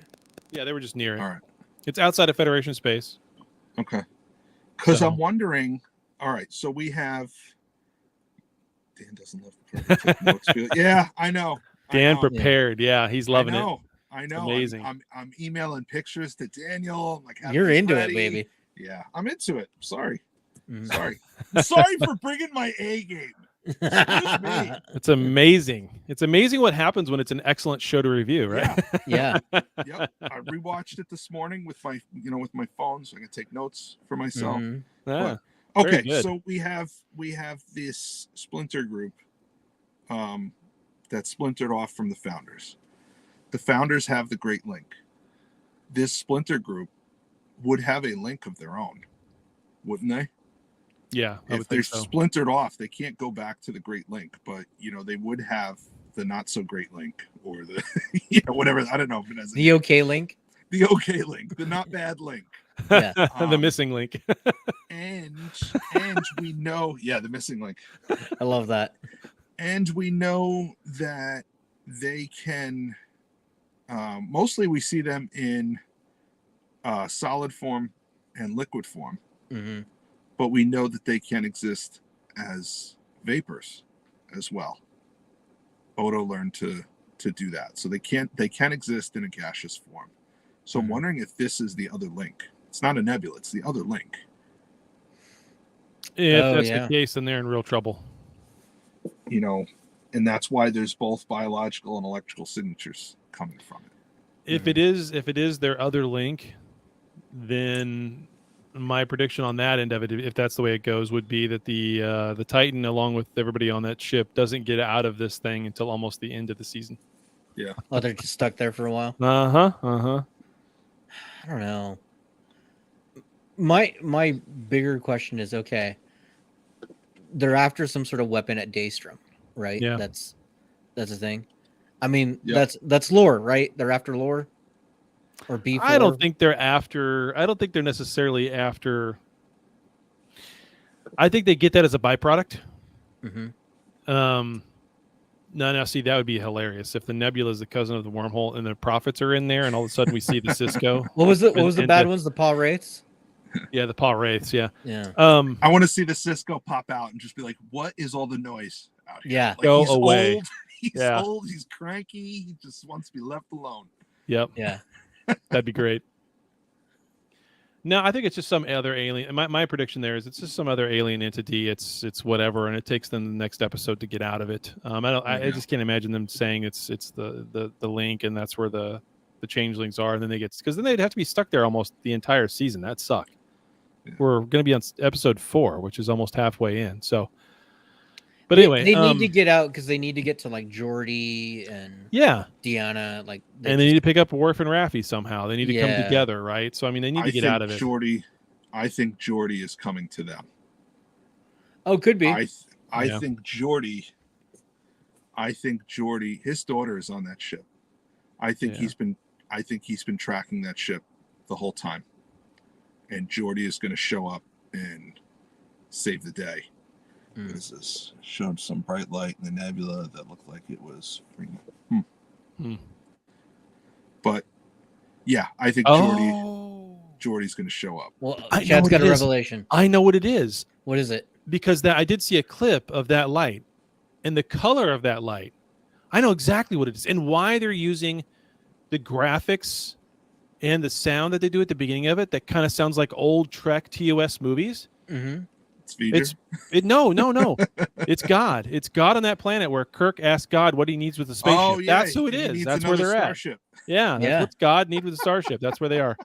Yeah, they were just near it. All right. It's outside of Federation space. Okay. Because So- I'm wondering. All right. So we have. Dan doesn't love to take notes. Yeah, I know. Dan prepared. Yeah, he's loving it. I know. Amazing. I'm emailing pictures to Daniel. I'm like, You're into ready. it, baby. Yeah, I'm into it. Sorry. Mhm. Sorry for bringing my A game. Excuse me. It's amazing. It's amazing what happens when it's an excellent show to review, right? Yeah. Yep. I rewatched it this morning with my phone, so I can take notes for myself. Mhm. Yeah. Okay, good. so we have this splinter group that splintered off from the founders. The founders have the Great Link. This splinter group would have a link of their own, wouldn't they? Yeah, I If would they're think so. splintered off, they can't go back to the Great Link, but they would have the not so great link or the whatever. I don't know. The OK link. The okay link, the not bad link. Yeah. The missing link. and we know, the missing link. I love that. And we know that they can. Mostly, we see them in solid form and liquid form, Mm-hmm. but we know that they can exist as vapors as well. Odo learned to do that, so they can exist in a gaseous form. So I'm wondering if this is the other link. It's not a nebula; it's the other link. If that's the case, then they're in real trouble. And that's why there's both biological and electrical signatures coming from it. If it is their other link, then my prediction on that end of it, if that's the way it goes, would be that the Titan, along with everybody on that ship, doesn't get out of this thing until almost the end of the season. Yeah. Oh, they're just stuck there for a while. I don't know. My bigger question is, okay, they're after some sort of weapon at Daystrom, right? Yeah. That's a thing. I mean, that's lore, right? They're after lore or B4. I don't think they're necessarily after. I think they get that as a byproduct. Mm-hmm. No, see, that would be hilarious if the nebula is the cousin of the wormhole and the prophets are in there, and all of a sudden we see the Cisco. What was the bad ones? The Paw Wraiths. Yeah, the Paw Wraiths. Yeah. Yeah. I want to see the Cisco pop out and just be like, "What is all the noise out here?" Yeah. Like, Go he's away. Old. He's old. He's cranky. He just wants to be left alone. Yep. Yeah. That'd be great. No, I think it's just some other alien. My prediction there is it's just some other alien entity. It's whatever, and it takes them the next episode to get out of it. I just can't imagine them saying it's the link and that's where the changelings are, and then because then they'd have to be stuck there almost the entire season. That'd suck. Yeah. We're going to be on episode 4, which is almost halfway in. So, but anyway, they need to get out because they need to get to like Geordi and Deanna. Like, they need to pick up Worf and Raffi somehow. They need to come together, right? So I mean, they need to get out of it. I think Geordi is coming to them. Oh, could be. I think Geordi. His daughter is on that ship. I think he's been tracking that ship the whole time, and Geordi is going to show up and save the day. What is this? Showed some bright light in the nebula that looked like it was. But yeah, I think Geordi's going to show up. Well, Chad's got a revelation. I know what it is. What is it? Because I did see a clip of that light, and the color of that light. I know exactly what it is and why they're using the graphics and the sound that they do at the beginning of it. That kind of sounds like old Trek TOS movies. Mm-hmm. No. It's God. It's God on that planet where Kirk asks God what he needs with the spaceship. Oh, yeah. That's who it is. That's where they're starship. at. Yeah, that's what God needs with the starship. That's where they are.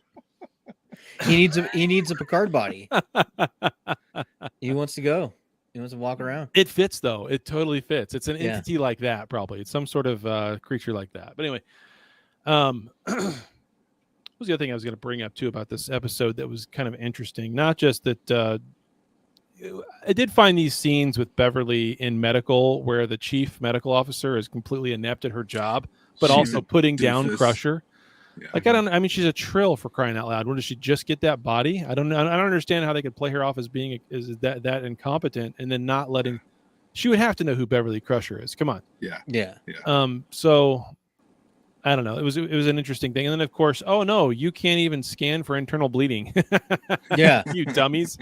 He needs a Picard body. He wants to go. He wants to walk around. It fits though. It totally fits. It's an entity like that. Probably it's some sort of creature like that. But anyway, what was the other thing I was going to bring up too about this episode that was kind of interesting? Not just that. I did find these scenes with Beverly in medical where the chief medical officer is completely inept at her job, but also putting down Crusher. Yeah. Like, I mean, she's a Trill, for crying out loud. Where does she just get that body? I don't know. I don't understand how they could play her off as being that incompetent and then not letting. She would have to know who Beverly Crusher is. Come on. Yeah. So I don't know. It was an interesting thing. And then, of course, oh no, you can't even scan for internal bleeding. Yeah. You dummies.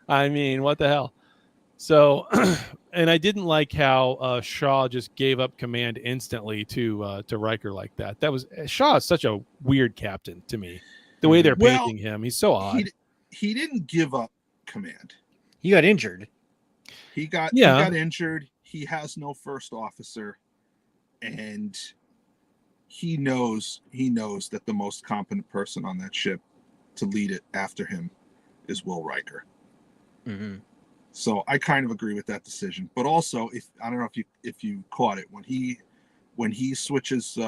I mean, what the hell? So, and I didn't like how Shaw just gave up command instantly to Riker like that. Shaw is such a weird captain to me. The way they're painting him, he's so odd. He didn't give up command. He got injured. He got injured. He has no first officer, and he knows that the most competent person on that ship to lead it after him is Will Riker. Mm-hmm. So I kind of agree with that decision. But also, I don't know if you caught it when he switches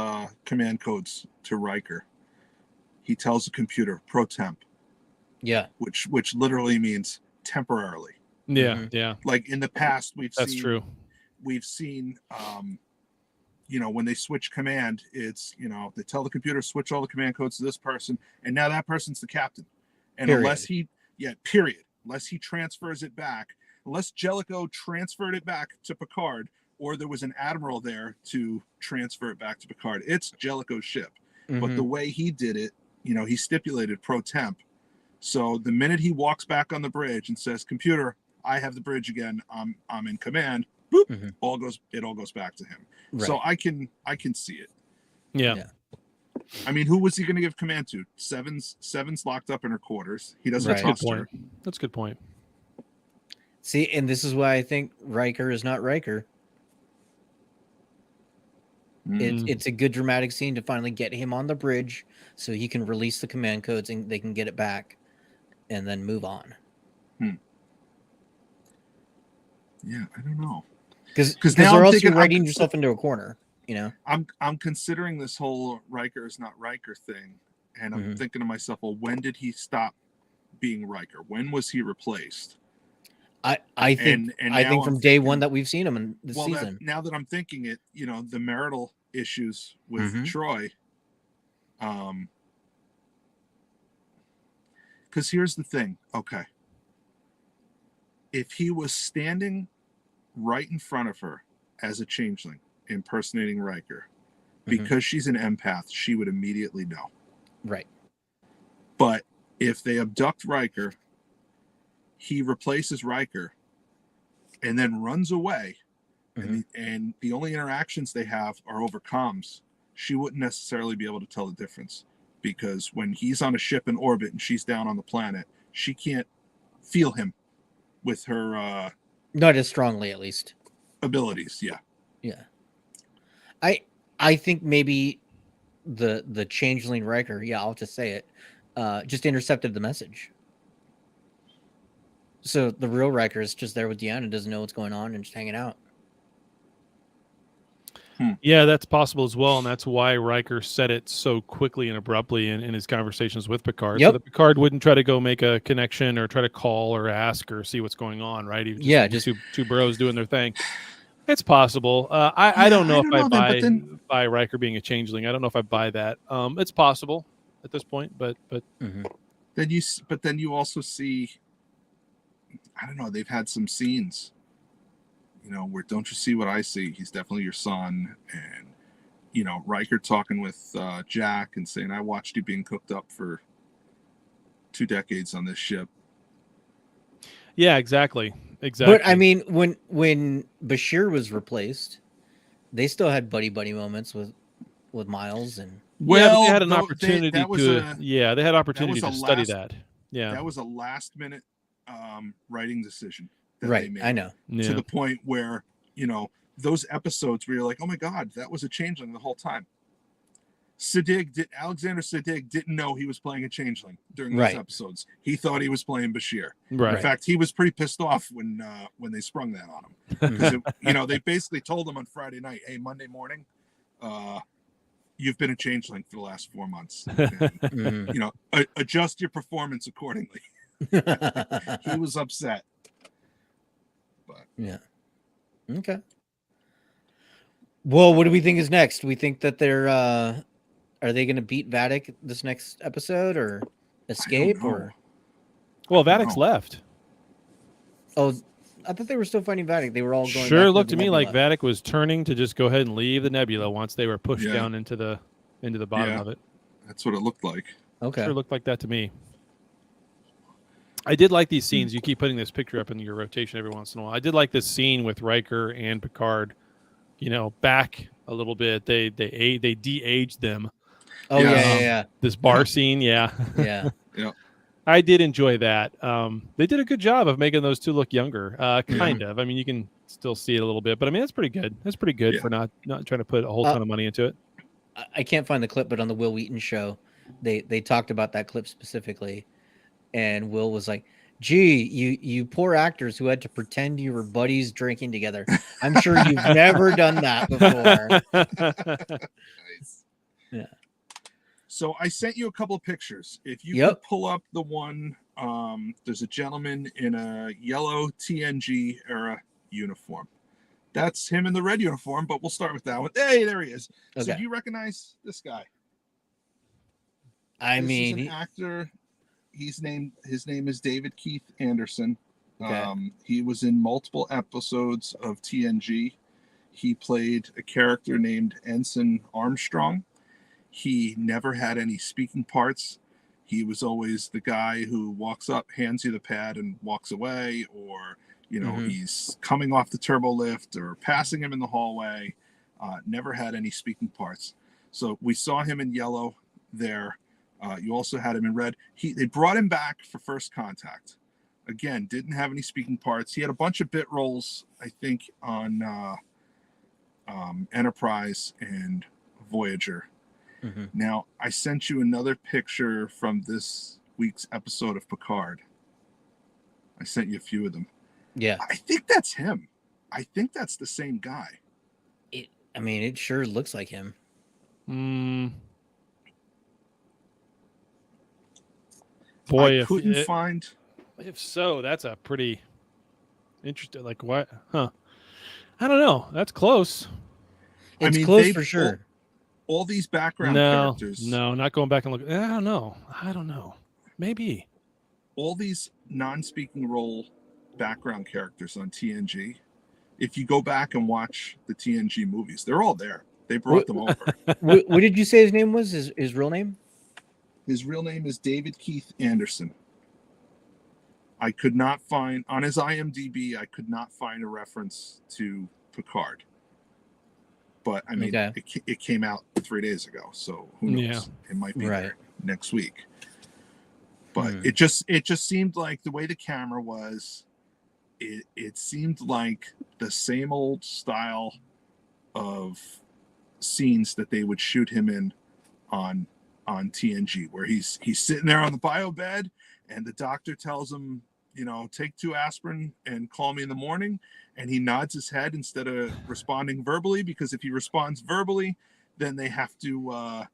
command codes to Riker, he tells the computer pro temp. Yeah. Which literally means temporarily. Yeah, yeah. Like in the past, That's true. We've seen, when they switch command, it's, they tell the computer switch all the command codes to this person, and now that person's the captain. And unless he transfers it back, unless Jellicoe transferred it back to Picard, or there was an admiral there to transfer it back to Picard, it's Jellicoe's ship. Mm-hmm. But the way he did it, he stipulated pro temp. So the minute he walks back on the bridge and says, "Computer, I have the bridge again. I'm in command." Boop, it all goes back to him. Right. So I can see it. Yeah. I mean, who was he going to give command to? Seven's locked up in her quarters. He doesn't trust her. That's a good point. See, and this is why I think Riker is not Riker. It's a good dramatic scene to finally get him on the bridge so he can release the command codes and they can get it back and then move on. Yeah, I don't know. Because they're also writing yourself into a corner, I'm considering this whole Riker is not Riker thing, and I'm thinking to myself, well, when did he stop being Riker? When was he replaced? I think from day one that we've seen him in the season. Now that I'm thinking it, the marital issues with Troy. Because here's the thing. Okay. If he was standing right in front of her as a changeling impersonating Riker, because she's an empath, she would immediately know. Right. But if they abduct Riker, he replaces Riker and then runs away, and the only interactions they have are over comms, she wouldn't necessarily be able to tell the difference, because when he's on a ship in orbit and she's down on the planet, she can't feel him with her not as strongly, at least, abilities. Yeah. I think maybe the changeling Riker, I'll just say it, just intercepted the message. So the real Riker is just there with Deanna and doesn't know what's going on and just hanging out. Yeah, that's possible as well, and that's why Riker said it so quickly and abruptly in his conversations with Picard. So that Picard wouldn't try to go make a connection or try to call or ask or see what's going on, right? Just two bros doing their thing. It's possible. I don't know if I buy Riker being a changeling. I don't know if I buy that. It's possible at this point, but then you also see, I don't know, they've had some scenes, where don't you see what I see? He's definitely your son. And, Riker talking with Jack and saying, I watched you being cooked up for 2 decades on this ship. Yeah, exactly. But I mean, when Bashir was replaced, they still had buddy moments with Miles and. Well, they had an opportunity they had opportunity to study that. Yeah, that was a last minute writing decision. Right, they made, I know. To the point where those episodes where you're like, oh my God, that was a changeling the whole time. Alexander Siddig didn't know he was playing a changeling during those episodes. He thought he was playing Bashir. Right. In fact, he was pretty pissed off when they sprung that on him, because they basically told him on Friday night, "Hey, Monday morning, you've been a changeling for the last 4 months. And, adjust your performance accordingly." He was upset. But yeah. Okay. Well, what do we think is next? We think that they're are Are they going to beat Vatic this next episode or escape or? Well, Vadic's left. Oh, I thought they were still fighting Vatic. They were all going. Sure back looked to to the me like nebula. Vatic was turning to just go ahead and leave the nebula once they were pushed down into the bottom of it. That's what it looked like. Okay. Sure looked like that to me. I did like these scenes. You keep putting this picture up in your rotation every once in a while. I did like this scene with Riker and Picard. Back a little bit. They de-aged them. Oh yeah. This bar scene, Yeah. Yeah. I did enjoy that. They did a good job of making those two look younger. Kind of. I mean, you can still see it a little bit, but I mean, that's pretty good. That's pretty good for not trying to put a whole ton of money into it. I can't find the clip, but on the Will Wheaton show, they talked about that clip specifically, and Will was like, "Gee, you poor actors who had to pretend you were buddies drinking together. I'm sure you've never done that before." Nice. Yeah. So I sent you a couple of pictures. If you could pull up the one, there's a gentleman in a yellow TNG era uniform. That's him in the red uniform, but we'll start with that one. Hey, there he is. Okay. So do you recognize this guy? He's an actor. His name is David Keith Anderson. Okay. He was in multiple episodes of TNG. He played a character named Ensign Armstrong. He never had any speaking parts. He was always the guy who walks up, hands you the pad, and walks away, or he's coming off the turbo lift or passing him in the hallway. Never had any speaking parts. So we saw him in yellow there. You also had him in red. They brought him back for First Contact. Again, didn't have any speaking parts. He had a bunch of bit roles, I think, on Enterprise and Voyager. Mm-hmm. Now, I sent you another picture from this week's episode of Picard. I sent you a few of them. Yeah. I think that's him. I think that's the same guy. It sure looks like him. Boy, I couldn't find. If so, that's a pretty interesting. Like what? Huh? I don't know. That's close. It's close for sure. All these background characters. No, not going back and look. I don't know. Maybe. All these non-speaking role background characters on TNG. If you go back and watch the TNG movies, they're all there. They brought them over. What did you say his name was? His real name? His real name is David Keith Anderson. I could not find on his IMDb. I could not find a reference to Picard. But I mean, it came out 3 days ago, so who knows? Yeah. It might be there next week. But it just seemed like the way the camera was, it seemed like the same old style of scenes that they would shoot him in on TNG, where he's sitting there on the bio bed, and the doctor tells him, take 2 aspirin and call me in the morning. And he nods his head instead of responding verbally, because if he responds verbally, then they have to,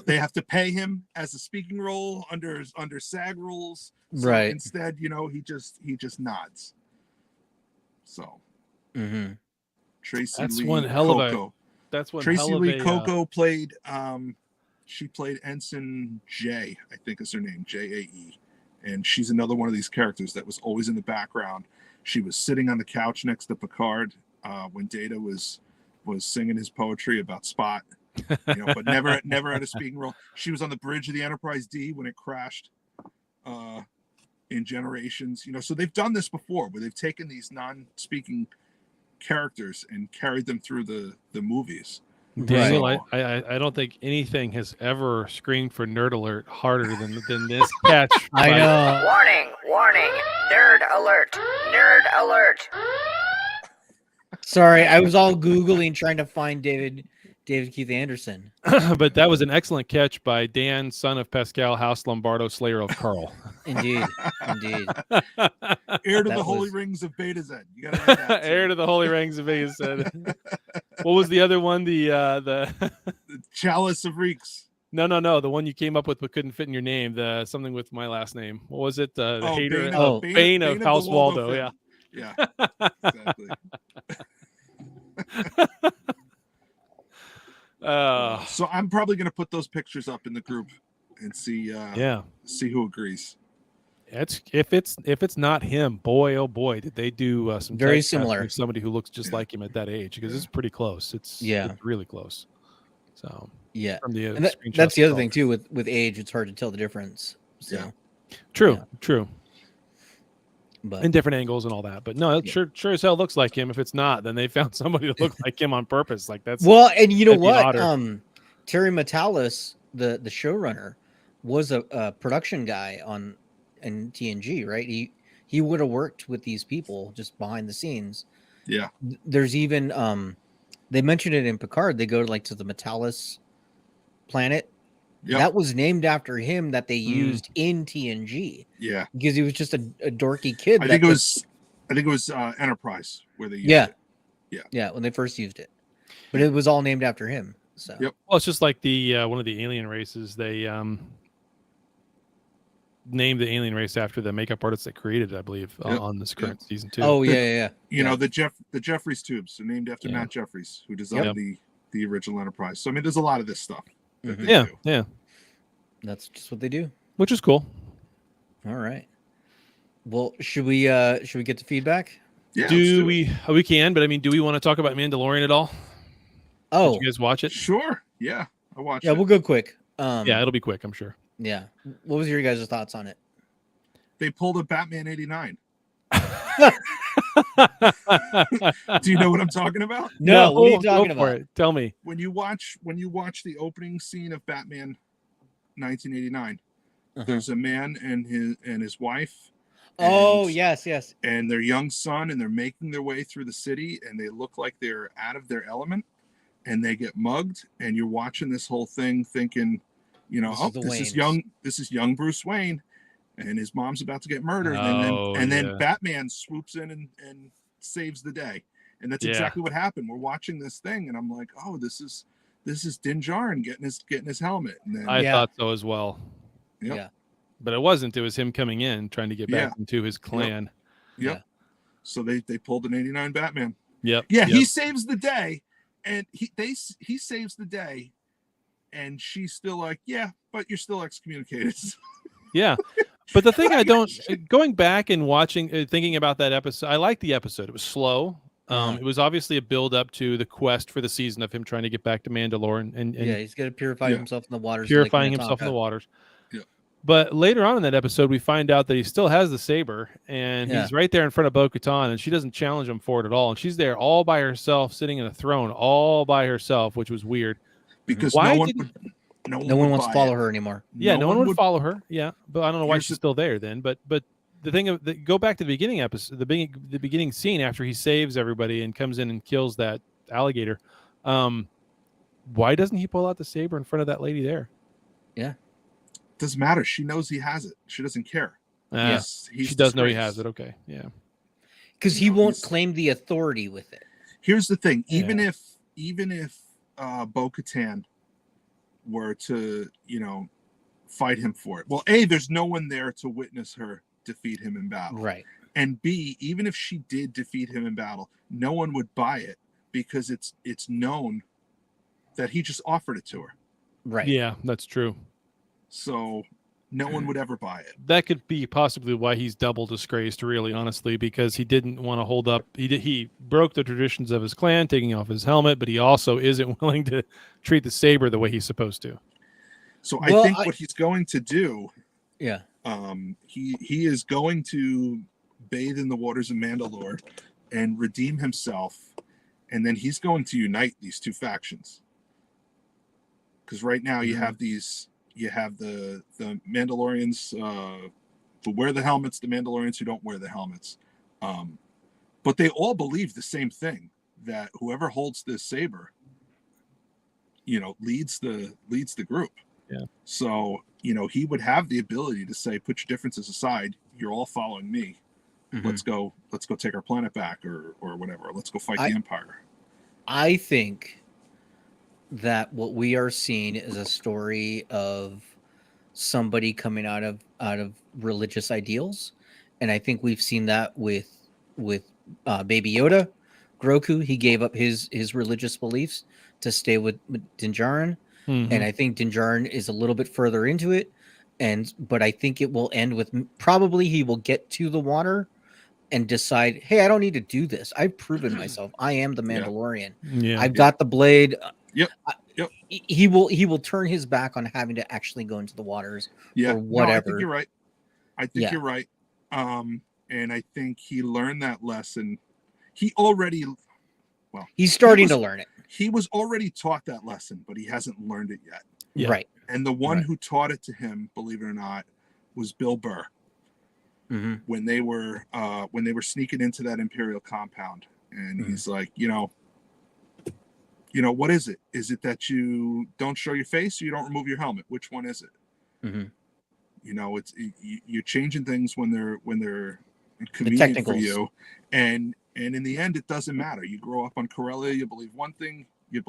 they have to pay him as a speaking role under SAG rules. So right. Instead, he just nods. So, Tracy that's Lee one hell Coco. of a. That's one. Tracy hell of Lee a, Coco played. She played Ensign J, I think is her name, Jae, and she's another one of these characters that was always in the background. She was sitting on the couch next to Picard when Data was singing his poetry about Spot, but never had a speaking role. She was on the bridge of the Enterprise D when it crashed in Generations. So they've done this before, where they've taken these non-speaking characters and carried them through the movies. Daniel, I don't think anything has ever screamed for nerd alert harder than this catch. I know. Warning, nerd alert. Sorry, I was all Googling trying to find David Keith Anderson. But that was an excellent catch by Dan, son of Pascal, House Lombardo, Slayer of Carl. Indeed. Heir to the holy rings of Beta Z. You gotta have that, heir to the holy rings of Beta Z. What was the other one? The Chalice of Reeks. No. The one you came up with but couldn't fit in your name. The something with my last name. What was it? The hater. Bane of House Waldo. Yeah. Exactly. So I'm probably going to put those pictures up in the group and see who agrees. It's if it's not him, boy oh boy, did they do some Very typecasting similar. of somebody who looks just like him at that age, because it's pretty close. It's really close. So from the and that's the other thing too with age, it's hard to tell the difference. So true. But in different angles and all that, but no, it sure as hell looks like him. If it's not, then they found somebody to look like him on purpose. Like that's well, and you know what? Terry Matalas, the showrunner, was a production guy in TNG, right? He would have worked with these people just behind the scenes. Yeah. There's even they mentioned it in Picard. They go to the Matalas planet. Yep. That was named after him that they used in TNG. Yeah. Because he was just a dorky kid. I think it was Enterprise where they used it. Yeah, when they first used it. But it was all named after him. So Yep. Well, it's just like the one of the alien races, they named the alien race after the makeup artist that created it, I believe, on this current season 2. Oh yeah. You know, the Jeffries tubes are named after Matt Jeffries, who designed the original Enterprise. So I mean, there's a lot of this stuff. Yeah. That's just what they do, which is cool. All right. Well, should we get to feedback? Yeah. We can, but I mean, do we want to talk about Mandalorian at all? Oh, did you guys watch it? Sure. Yeah, I watched it. Yeah, we'll go quick. Yeah, it'll be quick, I'm sure. Yeah. What was your guys' thoughts on it? They pulled a Batman 89. Do you know what I'm talking about? No, what are you talking about? Tell me. When you watch the opening scene of Batman 1989, there's a man and his wife. Oh, yes. And their young son, and they're making their way through the city, and they look like they're out of their element, and they get mugged, and you're watching this whole thing thinking, you know, this is young Bruce Wayne, and his mom's about to get murdered, and then Batman swoops in and saves the day, and that's exactly what happened. We're watching this thing, and I'm like, oh, this is Din Djarin getting his helmet. And then, I thought so as well. Yep. Yeah, but it wasn't. It was him coming in trying to get back into his clan. Yep. So they pulled an 89 Batman. Yep. Yeah, he saves the day, and he saves the day. And she's still like, yeah, but you're still excommunicated. Yeah. But the thing going back and watching, thinking about that episode, I liked the episode. It was slow. It was obviously a build up to the quest for the season of him trying to get back to Mandalore. And he's got to purify himself in the waters. Purifying himself in the waters. Yeah. But later on in that episode, we find out that he still has the saber, and he's right there in front of Bo-Katan, and she doesn't challenge him for it at all. And she's there all by herself, sitting in a throne all by herself, which was weird. Because no one wants to follow her anymore. Yeah, no one would follow her. Yeah, but I don't know why she's still there then. But the thing of go back to the beginning episode, the beginning scene after he saves everybody and comes in and kills that alligator. Why doesn't he pull out the saber in front of that lady there? Yeah, doesn't matter. She knows he has it. She doesn't care. She does know he has it. Okay, yeah, because he won't claim the authority with it. Here's the thing: even if Bo-Katan were to, fight him for it. Well, A, there's no one there to witness her defeat him in battle. Right. And B, even if she did defeat him in battle, no one would buy it because it's known that he just offered it to her. Right. Yeah, that's true. So no one would ever buy it. That could be possibly why he's double disgraced, really, honestly, because he didn't want to hold up. He broke the traditions of his clan, taking off his helmet, but he also isn't willing to treat the saber the way he's supposed to. So I think what he's going to do, he is going to bathe in the waters of Mandalore and redeem himself, and then he's going to unite these two factions. Because right now you have the Mandalorians who wear the helmets, the Mandalorians who don't wear the helmets. But they all believe the same thing, that whoever holds this saber, leads the group. Yeah. So, he would have the ability to say, put your differences aside. You're all following me. Mm-hmm. Let's go take our planet back or whatever. Let's go fight the Empire. I think that what we are seeing is a story of somebody coming out of religious ideals, and I think we've seen that with Baby Yoda, Grogu. He gave up his religious beliefs to stay with Din Djarin, Mhm. and I think Din Djarin is a little bit further into it, but I think it will end with probably he will get to the water and decide, hey, I don't need to do this. I've proven myself. I am the Mandalorian. Yeah. I've got the blade. Yep. Yep. He will turn his back on having to actually go into the waters or whatever. No, I think you're right. I think you're right. And I think he learned that lesson. He's starting to learn it. He was already taught that lesson, but he hasn't learned it yet. Yeah. Right. And the one who taught it to him, believe it or not, was Bill Burr. Mm-hmm. When they were sneaking into that Imperial compound, and he's like, what is it? Is it that you don't show your face or you don't remove your helmet? Which one is it? Mm-hmm. You're changing things when they're convenient for you, and in the end, it doesn't matter. You grow up on Corellia, you believe one thing,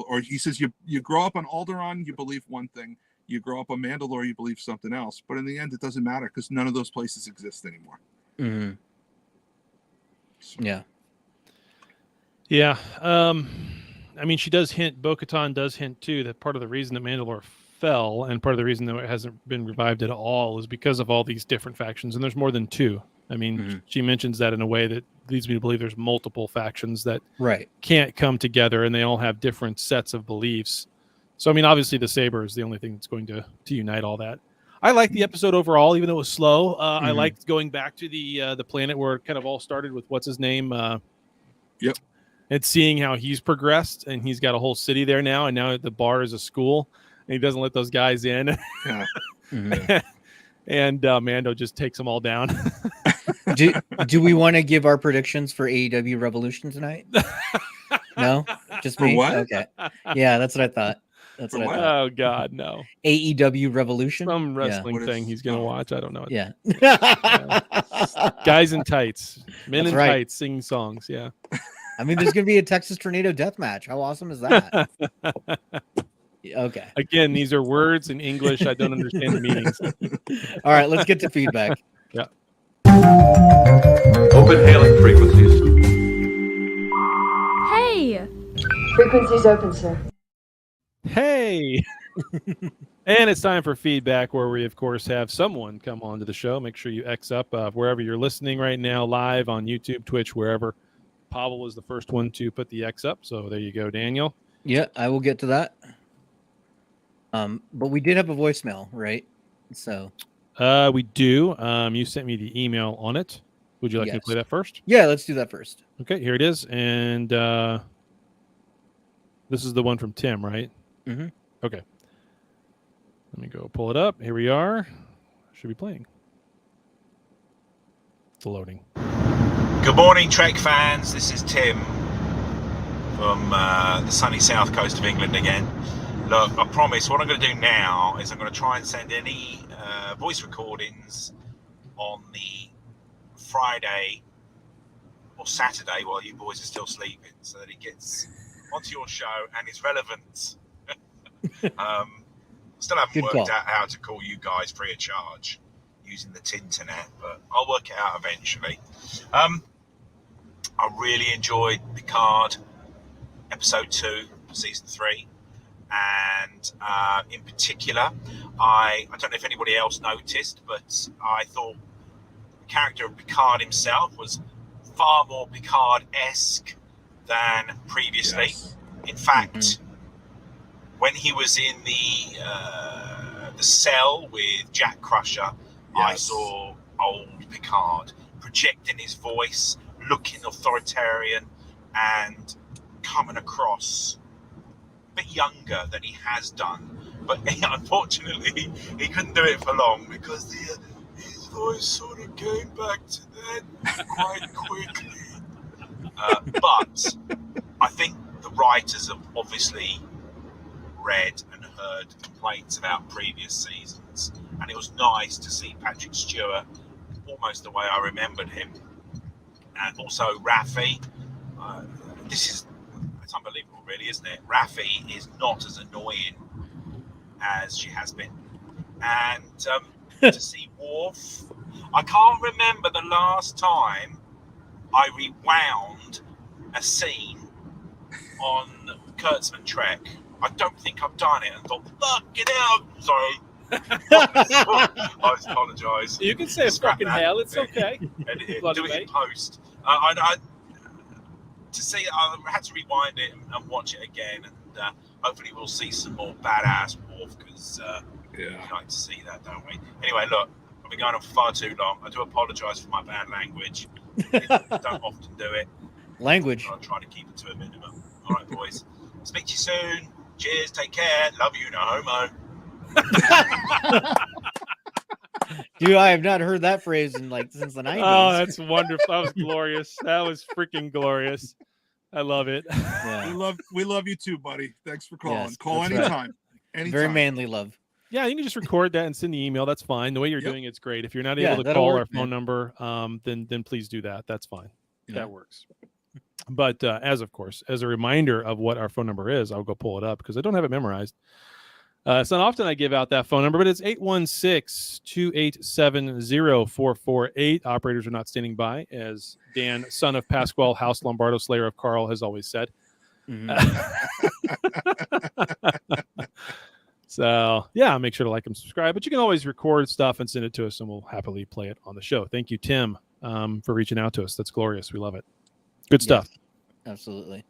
or he says you grow up on Alderaan, you believe one thing. You grow up on Mandalore, you believe something else. But in the end, it doesn't matter because none of those places exist anymore. Mm-hmm. So. Yeah. Yeah. I mean, she does hint, Bo-Katan does hint too, that part of the reason that Mandalore fell and part of the reason that it hasn't been revived at all is because of all these different factions. And there's more than two. I mean, she mentions that in a way that leads me to believe there's multiple factions that can't come together and they all have different sets of beliefs. So, I mean, obviously the saber is the only thing that's going to unite all that. I like the episode overall, even though it was slow. I liked going back to the planet where it kind of all started with what's his name. Yep. And seeing how he's progressed, and he's got a whole city there now, and now the bar is a school, and he doesn't let those guys in. Yeah. And Mando just takes them all down. Do we want to give our predictions for AEW Revolution tonight? No, just me. For what? Okay, yeah, that's what I thought. That's For what what? I thought. Oh God, no! AEW Revolution, Some wrestling thing he's gonna watch. I don't know. Yeah. Guys in tights, men That's in right. tights, singing songs. Yeah. I mean, there's gonna be a Texas Tornado death match. How awesome is that? Okay. Again, these are words in English. I don't understand the meanings. All right, let's get to feedback. Yeah. Open hailing frequencies. Hey! Frequencies open, sir. Hey. And it's time for feedback, where we, of course, have someone come on to the show. Make sure you X up wherever you're listening right now, live on YouTube, Twitch, wherever. Pavel was the first one to put the X up, so there you go, Daniel. Yeah, I will get to that. But we did have a voicemail, right? So we do. You sent me the email on it. Would you like me to play that first? Yeah, let's do that first. Okay, here it is. And this is the one from Tim, right? Mm-hmm. Okay. Let me go pull it up. Here we are. Should be playing. It's loading. Good morning, Trek fans. This is Tim from the sunny south coast of England again. Look, I promise what I'm going to do now is I'm going to try and send any voice recordings on the Friday or Saturday while you boys are still sleeping, so that it gets onto your show and is relevant. Still haven't worked out how to call you guys free of charge using the Tinternet, but I'll work it out eventually. I really enjoyed Picard episode 2, season 3. And in particular, I don't know if anybody else noticed, but I thought the character of Picard himself was far more Picard-esque than previously. Yes. In fact, when he was in the cell with Jack Crusher, I saw old Picard projecting his voice, looking authoritarian, and coming across bit younger than he has done, but unfortunately he couldn't do it for long because his voice sort of came back to that quite quickly. But I think the writers have obviously read and heard complaints about previous seasons, and it was nice to see Patrick Stewart almost the way I remembered him, and also Raffi. It's unbelievable, really, isn't it? Raffi is not as annoying as she has been. And to see Worf, I can't remember the last time I rewound a scene on Kurtzman Trek I don't think I've done it. And I thought, fucking hell, sorry. I apologise. You can say Scrap fucking that. hell. It's okay. And Bloody do it in mate. post. To see, I had to rewind it and watch it again, and hopefully we'll see some more badass Worf, because we like to see that, don't we? Anyway, look, I've been going on for far too long. I do apologise for my bad language. I don't often do it. Language. I'll try to keep it to a minimum. All right, boys. Speak to you soon. Cheers. Take care. Love you. No homo. Dude, I have not heard that phrase in since the 90s. Oh, that's wonderful. That was glorious. That was freaking glorious. I love it. Yeah. We love you too, buddy. Thanks for calling. Yes, Call that's anytime. Anytime. Very manly love. Yeah, you can just record that and send the email. That's fine. The way you're doing it's great. If you're not Yeah, able to that'll call work, our phone man. number, then please do that. That's fine. Yeah. That works. But as a reminder of what our phone number is, I'll go pull it up because I don't have it memorized. It's not often I give out that phone number, but it's 816-287-0448. Operators are not standing by, as Dan, son of Pasquale, House Lombardo, Slayer of Carl, has always said. So, yeah, make sure to like and subscribe. But you can always record stuff and send it to us, and we'll happily play it on the show. Thank you, Tim, for reaching out to us. That's glorious. We love it. Good stuff. Yes, absolutely.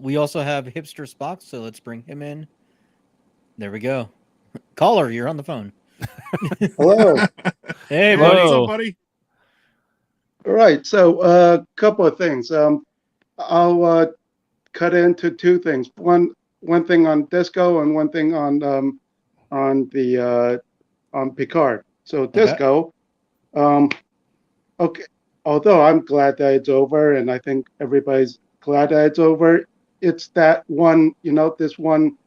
We also have Hipster Spock, so let's bring him in. There we go. Caller, you're on the phone. Hello. Hey, Hello. buddy. What's up, buddy? All right. So a couple of things. I'll cut into two things. One thing on Disco and one thing on Picard. So Disco. Okay. Although I'm glad that it's over, and I think everybody's glad that it's over. It's that one, this one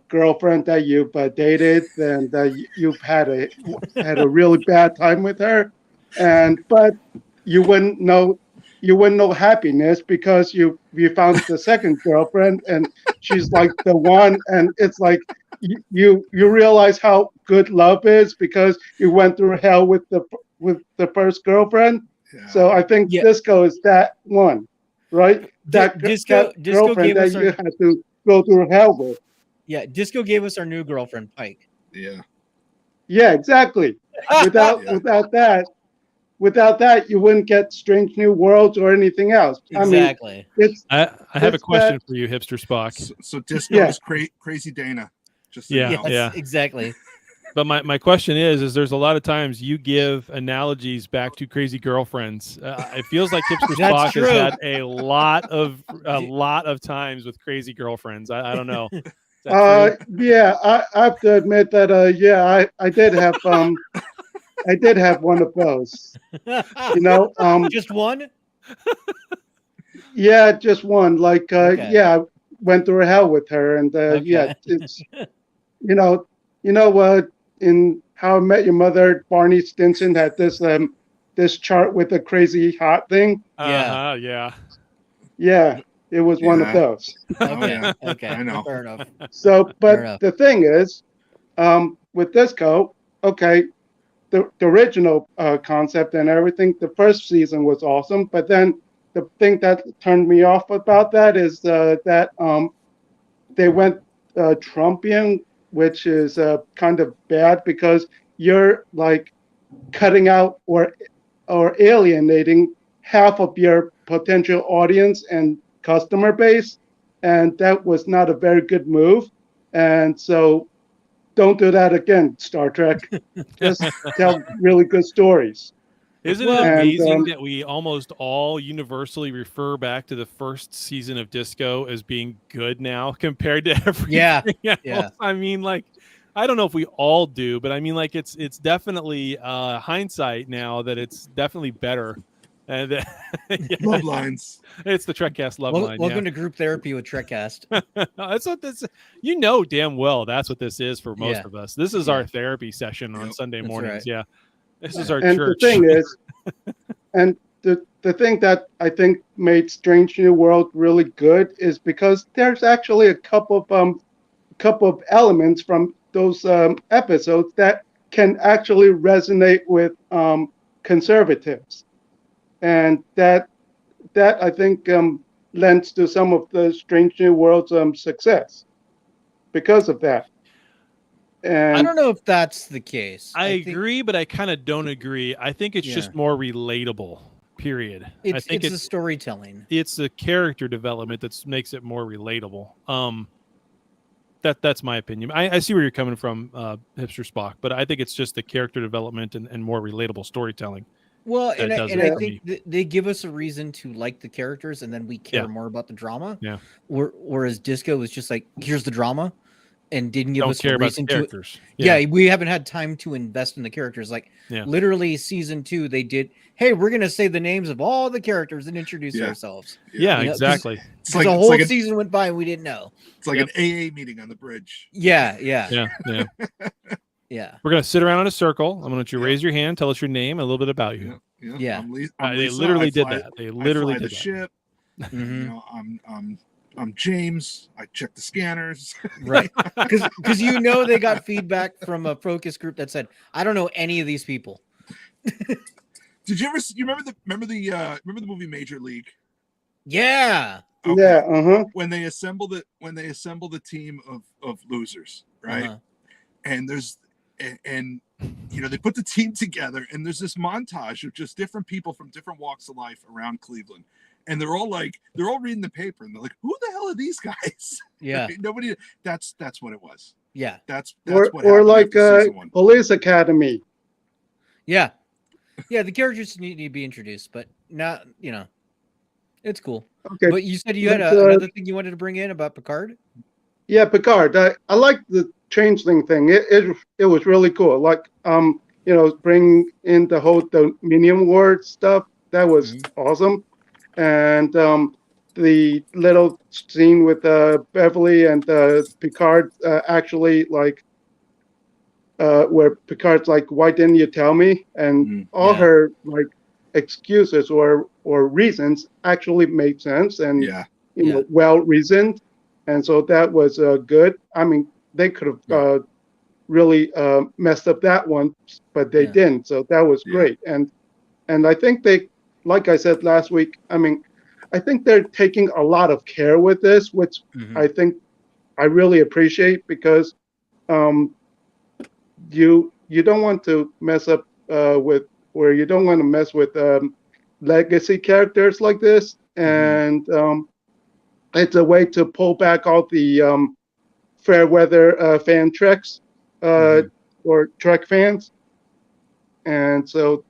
girlfriend that you've dated and that you've had a really bad time with her, but you wouldn't know happiness because you found the second girlfriend and she's like the one, and it's like you realize how good love is because you went through hell with the first girlfriend. Yeah. So I think Disco is that one, right? Disco girlfriend gave us that you had to go through hell with. Yeah, Disco gave us our new girlfriend, Pike. Yeah. Yeah, exactly. Without that, you wouldn't get Strange New Worlds or anything else. Exactly. I have a question for you, Hipster Spock. So Disco is crazy Dana. Just so you know. Yes, exactly. But my question is there's a lot of times you give analogies back to crazy girlfriends. It feels like Hipster Spock has had a lot of times with crazy girlfriends. I don't know. Yeah, I have to admit that. I did have I did have one of those. Just one. Yeah, just one. Like, I went through hell with her, and it's in How I Met Your Mother, Barney Stinson had this chart with a crazy hot thing. Yeah. Yeah, it was one of those. Okay. I know. Fair enough. So, but the thing is, with Disco, the original concept and everything, the first season was awesome. But then the thing that turned me off about that is that they went Trumpian, which is kind of bad because you're like cutting out or alienating half of your potential audience and customer base, and that was not a very good move. And so don't do that again, Star Trek. Just tell really good stories. Isn't it amazing that we almost all universally refer back to the first season of Disco as being good now compared to everything else? Yeah. I mean, like, I don't know if we all do, but I mean, like, it's definitely hindsight now that it's definitely better. And love lines. It's the Trekcast love line. Welcome to group therapy with Trekcast. That's what this. Damn well that's what this is for most of us. This is our therapy session on Sunday mornings. Right. Yeah, this is our church. The thing is, and the thing that I think made Strange New World really good is because there's actually a couple of elements from those episodes that can actually resonate with conservatives. And that I think lends to some of the Strange New World's success because of that. And I don't know if that's the case. I think agree, but I kind of don't agree. I think it's just more relatable. Period. I think it's the storytelling. It's the character development that makes it more relatable. That's my opinion. I see where you're coming from, Hipster Spock, but I think it's just the character development and more relatable storytelling. Well, and I think they give us a reason to like the characters, and then we care more about the drama. Yeah. Whereas Disco was just like, here's the drama, and didn't give us care a reason about the characters. Yeah, we haven't had time to invest in the characters. Like literally season 2, they did. Hey, we're gonna say the names of all the characters and introduce ourselves. Yeah, exactly. It's like a whole season went by and we didn't know. It's like an AA meeting on the bridge. Yeah. We're gonna sit around in a circle. I'm gonna let you raise your hand, tell us your name, and a little bit about you. Yeah. They literally did that. They literally did the ship. You know, I'm James. I check the scanners. Right. Because you know they got feedback from a focus group that said, I don't know any of these people. Did you remember the movie Major League? Yeah. Okay. Yeah. When they assemble the team of losers, right? And there's and you know, they put the team together, and there's this montage of just different people from different walks of life around Cleveland. And they're all reading the paper, and they're like, "Who the hell are these guys?" Yeah, nobody. That's what it was. Yeah, that's what. Or like Police Academy. Yeah, the characters need to be introduced, but not, you know, it's cool. Okay, but you said you had another thing you wanted to bring in about Picard. Yeah, Picard. I like the Changeling thing. It was really cool. Like you know, bring in the whole Dominion War stuff. That was awesome. And the little scene with Beverly and Picard actually, like, where Picard's like, "Why didn't you tell me?" And all her like excuses or reasons actually made sense and you know, well reasoned. And so that was good. I mean, they could have really messed up that one, but they didn't. So that was great. And I think they, like I said last week, I mean, I think they're taking a lot of care with this, which I think I really appreciate, because you don't want to mess up with, or you don't want to mess with legacy characters like this. And it's a way to pull back all the fair weather fan Treks or Trek fans. And so,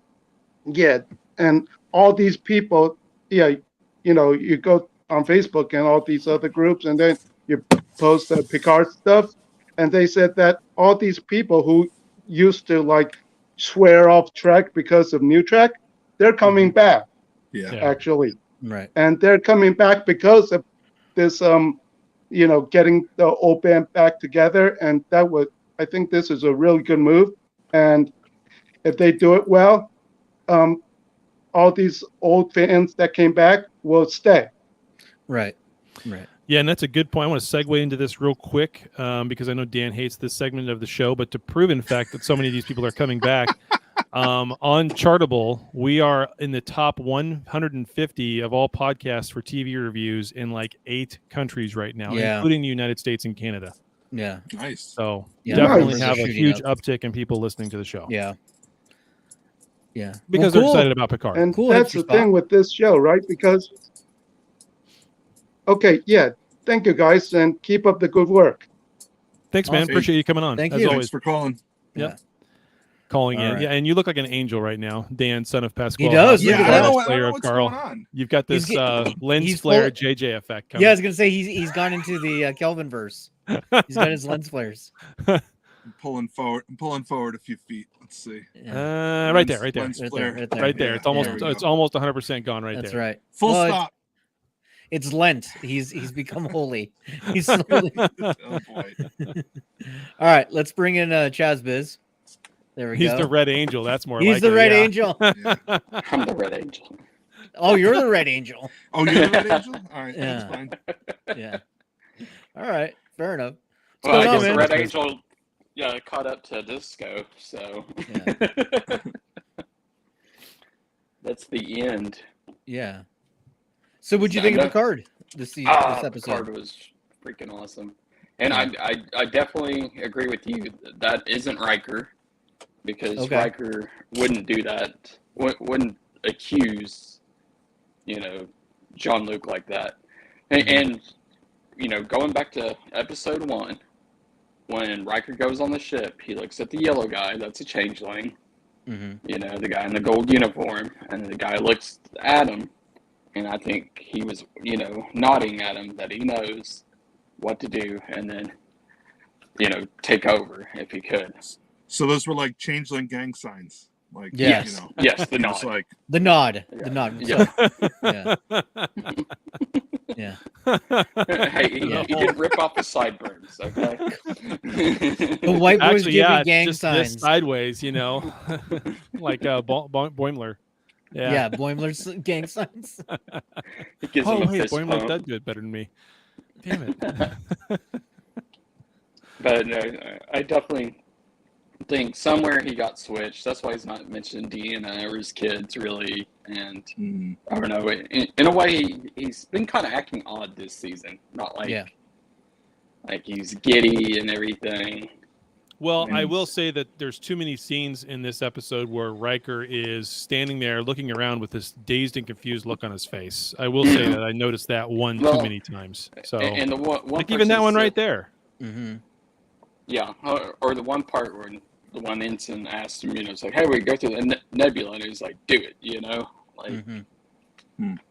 and all these people, you know, you go on Facebook and all these other groups, and then you post Picard stuff, and they said that all these people who used to like swear off Trek because of new Trek, they're coming back. Actually, right, and they're coming back because of this, you know, getting the old band back together, and that was, I think this is a really good move, and if they do it well, all these old fans that came back will stay. Right. Yeah, and that's a good point. I want to segue into this real quick because I know Dan hates this segment of the show, but to prove, in fact, that so many of these people are coming back, on Chartable, we are in the top 150 of all podcasts for TV reviews in like 8 countries right now, including the United States and Canada. Yeah. Nice. So definitely have a huge uptick in people listening to the show. Yeah. Because they're excited about Picard. And that's the thing with this show, right? Because, thank you guys, and keep up the good work. Thanks, man. Appreciate you coming on. Thank you. Always. Thanks for calling. Yep. Calling in. Right. Yeah, and you look like an angel right now, Dan, son of Pasquale. He does. Yeah, I don't know what's going on. You've got this lens flare JJ effect coming. Yeah, I was going to say he's gone into the Kelvin verse. He's got his lens flares. I'm pulling forward a few feet. Let's see. Right there. Right there. It's almost 100% gone right there. That's right. Full stop. It's Lent. He's become holy. He's slowly... Oh boy. All right, let's bring in Chaz Biz. There we go. He's the Red Angel. That's more. He's the Red Angel. I'm the Red Angel. Oh, you're the Red Angel. Oh, you're the Red Angel. All right, that's fine. Yeah. All right, fair enough. Well, I guess the Red Angel caught up to Disco, so that's the end. Yeah. So what'd you think of Picard? this episode. Picard was freaking awesome. And I definitely agree with you. That isn't Riker, because Riker wouldn't do that. Wouldn't accuse, Jean-Luc like that. And going back to episode 1, when Riker goes on the ship, he looks at the yellow guy. That's a changeling. The guy in the gold uniform, and the guy looks at him, and I think he was, nodding at him that he knows what to do, and then, take over if he could. So those were like changeling gang signs. Like, yes, yes, the nod. Like, the nod. Yeah. The nod. Yeah. Hey, he didn't rip off the sideburns, okay? The white boys giving gang just signs. Sideways, like Boimler. Yeah, Boimler's gang signs. He gives him a hey, fist Boimler pump. does do it better than me. Damn it. But I definitely think somewhere he got switched. That's why he's not mentioning Deanna or his kids, really. And I don't know. In a way, he's been kind of acting odd this season. Not like he's giddy and everything. Well, I will say that there's too many scenes in this episode where Riker is standing there looking around with this dazed and confused look on his face. I will say that I noticed that too many times. So, and the one like even that one right there. Yeah, or the one part where the one ensign asked him, it's like, hey, we go through the nebula, and he's like, do it, like.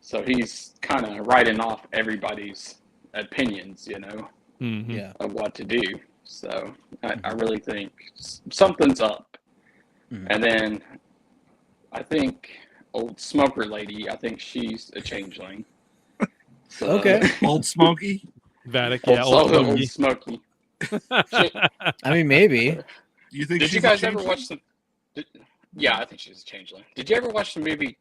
So he's kind of writing off everybody's opinions, of what to do. So I really think something's up. And then I think old smoker lady, I think she's a changeling. So, Old Smoky? Vatic, old Smoky. I mean, maybe. You think? Did you guys ever watch the? Yeah, I think she's a changeling. Did you ever watch the movie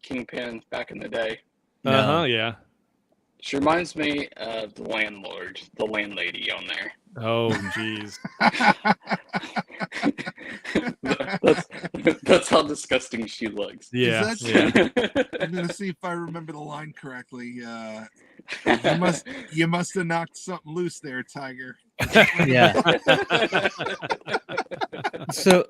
Kingpin back in the day? No. Yeah. She reminds me of the landlady on there. Oh, jeez. That's how disgusting she looks. Yeah. I'm gonna see if I remember the line correctly. You must have knocked something loose there, Tiger. Yeah. So,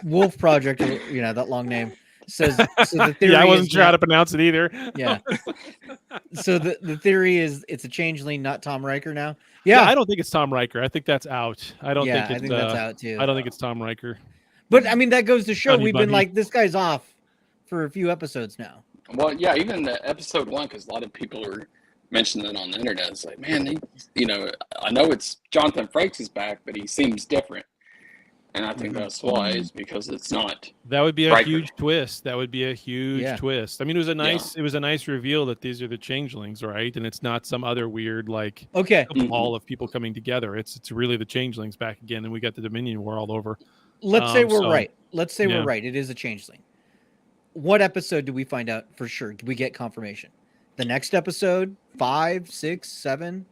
Wolf Project, that long name, says so the theory. Yeah, I wasn't sure how to pronounce it either. Yeah. So the theory is it's a changeling, not Tom Riker now. Yeah, I don't think it's Tom Riker. I think that's out. I think that's out too. I don't think it's Tom Riker. But I mean, that goes to show we've been Bunny. like, this guy's off for a few episodes now. Well, yeah, even the episode 1, because a lot of people were mentioning it on the internet. It's like, man, I know it's Jonathan Frakes is back, but he seems different. And I think that's why, is because it's not. That would be a Riker. huge twist. That would be a huge twist. I mean, it was a nice reveal that these are the changelings, right? And it's not some other weird ball of people coming together. It's really the changelings back again, and we got the Dominion War all over. Let's say we're right. Let's say we're right. It is a changeling. What episode do we find out for sure? Do we get confirmation? The next episode? 5, 6, 7?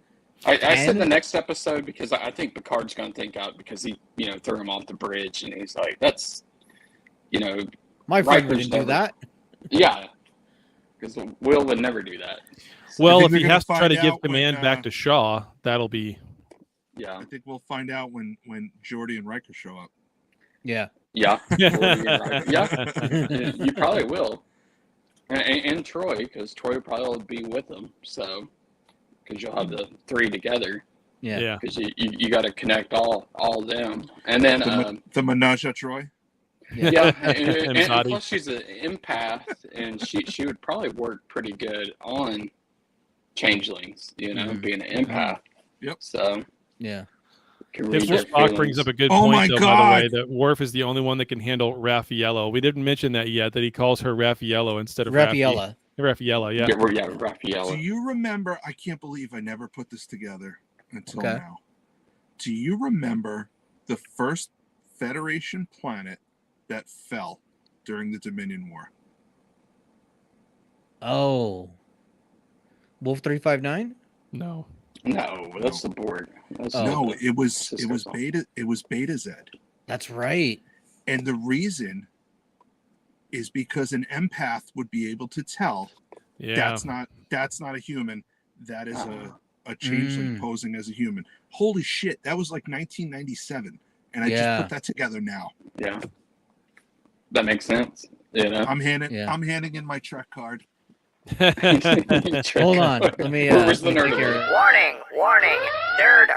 I said the next episode because I think Picard's going to think out because he, threw him off the bridge and he's like, that's, my friend wouldn't do that. Yeah, because Will would never do that. So, well, if he has to try to give command back to Shaw, that'll be. Yeah, I think we'll find out when Geordi and Riker show up. Yeah. Yeah. Yeah. You probably will. And Troy, because Troy will probably be with them. So, because you'll have the 3 together. Yeah. Because you got to connect all of them. And then the Menage a Troy. Yeah. And plus she's an empath, and she would probably work pretty good on changelings, being an empath. Yep. So, yeah. Spock brings up a good point, though, by the way, that Worf is the only one that can handle Raffaello. We didn't mention that yet, that he calls her Raffaello instead of Raffaella. Raffaella, yeah. Yeah, Raffaello. Do you remember, I can't believe I never put this together until now. Do you remember the first Federation planet that fell during the Dominion War? Oh. Wolf 359? No, that's the Borg. No, it was Beta Z. That's right. And the reason is because an empath would be able to tell Yeah. That's not a human. That is a changeling posing as a human. Holy shit, that was like 1997, and I just put that together now. Yeah, that makes sense. You know, I'm handing in my Trek card. Hold on, let me. Where's the nerd alert? Warning, nerd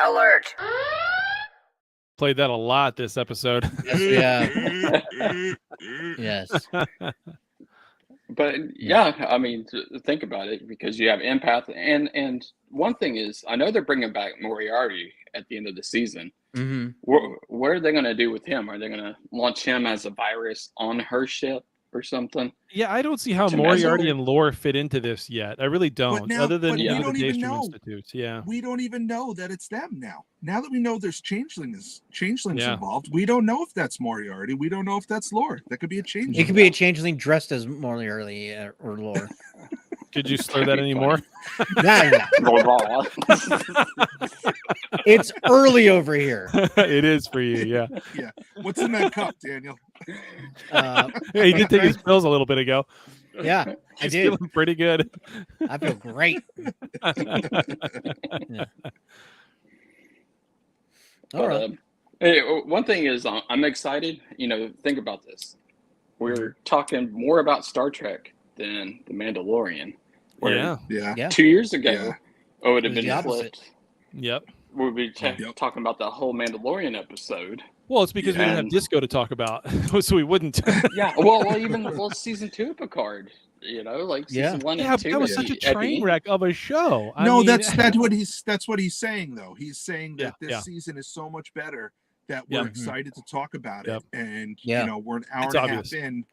alert. Played that a lot this episode. Yes. But yeah, I mean, think about it, because you have empath, and one thing is, I know they're bringing back Moriarty at the end of the season. Mm-hmm. What are they going to do with him? Are they going to launch him as a virus on her ship or something? Yeah, I don't see how Moriarty and lore fit into this yet. I really don't. Other than we don't even Daystrom know. Institutes, yeah. We don't even know that it's them now. Now that we know there's changelings involved, we don't know if that's Moriarty. We don't know if that's Lore. That could be a changeling. It could be a changeling dressed as Moriarty or Lore. Could you slur that anymore? Nah. It's early over here. It is for you, yeah. Yeah. What's in that cup, Daniel? Yeah, he did take his pills a little bit ago. Yeah, I He's did. feeling pretty good. I feel great. Yeah. All right. Hey, one thing is, I'm excited. You know, think about this. We're talking more about Star Trek than The Mandalorian. Yeah. 2 years ago, it would have been the opposite. flipped. Yep. We'd be talking about the whole Mandalorian episode. Well, it's because we didn't have Disco to talk about, so we wouldn't. Yeah. Well, season 2 of Picard. You know, like season 1 and 2. That was such a train wreck of a show. That's what he's saying though. He's saying that this season is so much better that we're excited to talk about it. And you know, we're an hour and a half in,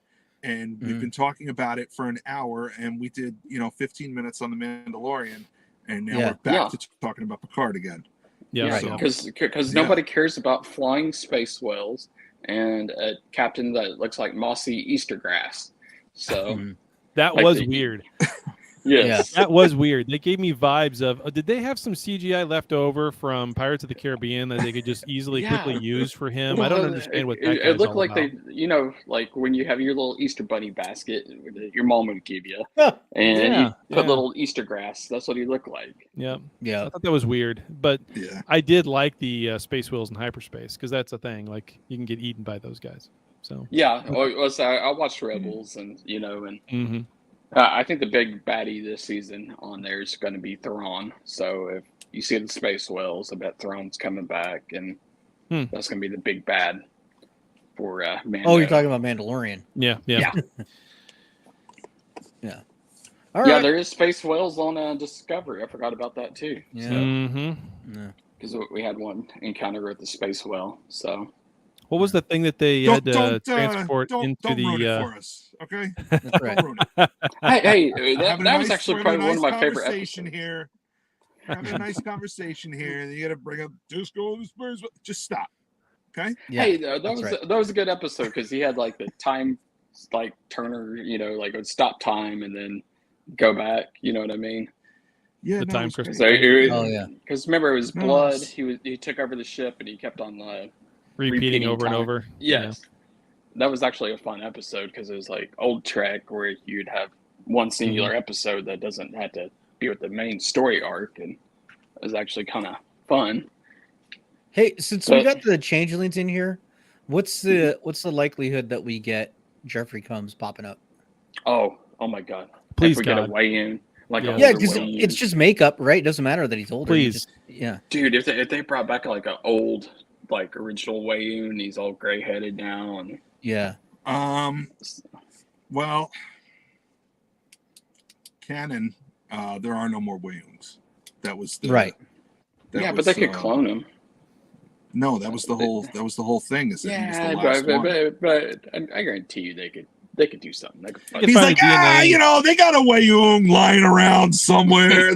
and we've been talking about it for an hour, and we did 15 minutes on the Mandalorian, and now we're back to talking about Picard again. Because nobody cares about flying space whales and a captain that looks like mossy Easter grass. So that was weird. Yes. That was weird. They gave me vibes of, did they have some CGI left over from Pirates of the Caribbean that they could just easily quickly use for him? Well, I don't understand what that it looked all like about. they, like when you have your little Easter bunny basket that your mom would give you, and you put little Easter grass. That's what he looked like. Yeah. I thought that was weird, but I did like the space whales in hyperspace, because that's a thing. Like, you can get eaten by those guys. So I watched Rebels, and I think the big baddie this season on there is going to be Thrawn. So if you see the space whales, I bet Thrawn's coming back, and that's going to be the big bad for Mando. Oh, you're talking about Mandalorian. Yeah. All right. There is space whales on Discovery. I forgot about that too. Yeah. Because we had one encounter with the space whale. So what was the thing that they had to transport into don't the? ruin it for us, okay? That's right. Don't ruin it. Hey, that was actually probably one of my favorite conversation episodes. here. Having a nice conversation here, and you got to bring up Disco and the Spurs. Just stop, okay? Yeah, hey, that was a good episode, because he had like the time, like Turner, like it would stop time and then go back. You know what I mean? Yeah, The time crystal. So because remember, it was No, blood. it's- He took over the ship, and he kept on repeating over and time. over. Yes. That was actually a fun episode, because it was like old Trek, where you'd have one singular episode that doesn't have to be with the main story arc, and it was actually kind of fun. Hey, since we got the changelings in here, what's the likelihood that we get Jeffrey Combs popping up? Oh my God! Please, if we God. get a weigh in, like Yeah, because it's just makeup, right? It doesn't matter that he's older. Please. dude, if they brought back like an old, like original Wayne, he's all gray headed now, and well, canon, there are no more Waynes. That was right. But they could clone him. No, that was the whole. That was the whole thing. Is that he was the last but I guarantee you they could do something. He's like, they got a Wayung lying around somewhere.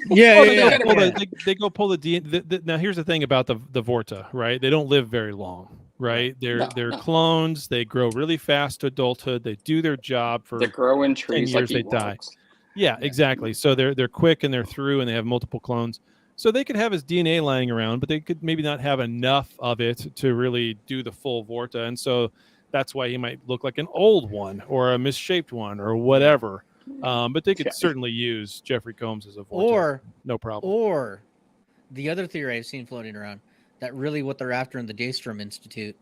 They go pull the DNA. Now, here's the thing about the Vorta, right? They don't live very long, right? They're clones. They grow really fast to adulthood. They do their job for they grow in trees 10 years. like They die. Yeah, exactly. So they're quick and they're through, and they have multiple clones. So they could have his DNA lying around, but they could maybe not have enough of it to really do the full Vorta, and so that's why he might look like an old one or a misshaped one or whatever. But they could certainly use Jeffrey Combs as a Vortex. Or no problem. Or the other theory I've seen floating around that really what they're after in the Daystrom Institute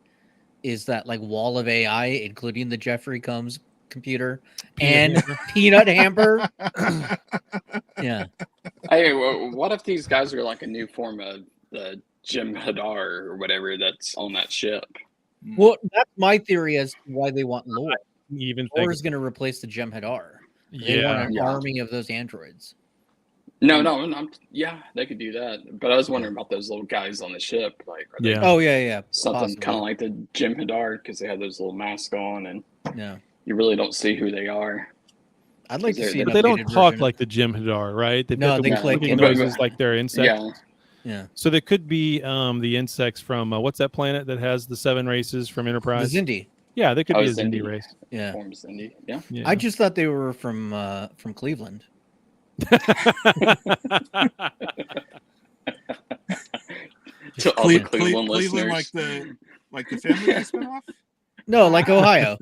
is that like wall of AI, including the Jeffrey Combs computer Peanut Hamper. Yeah. Hey, what if these guys are like a new form of the Jim Hadar or whatever that's on that ship? Well, that's my theory as to why they want Lore. Even Lore is going to replace the Jim Hadar. They Yeah. want an army of those androids. No, yeah, they could do that. But I was wondering about those little guys on the ship. Like, are they something kind of like the Jim Hadar because they have those little masks on, and you really don't see who they are. I'd like to see. But they don't talk like the Jim Hadar, right? They've got the clicking noises like they're insects. Yeah. So they could be the insects from what's that planet that has the 7 races from Enterprise? The Xindi. Yeah, they could be a Xindi race. Yeah. Xindi. Yeah. I just thought they were from Cleveland. To all the Cleveland like the Family Guy spinoff? No, like Ohio.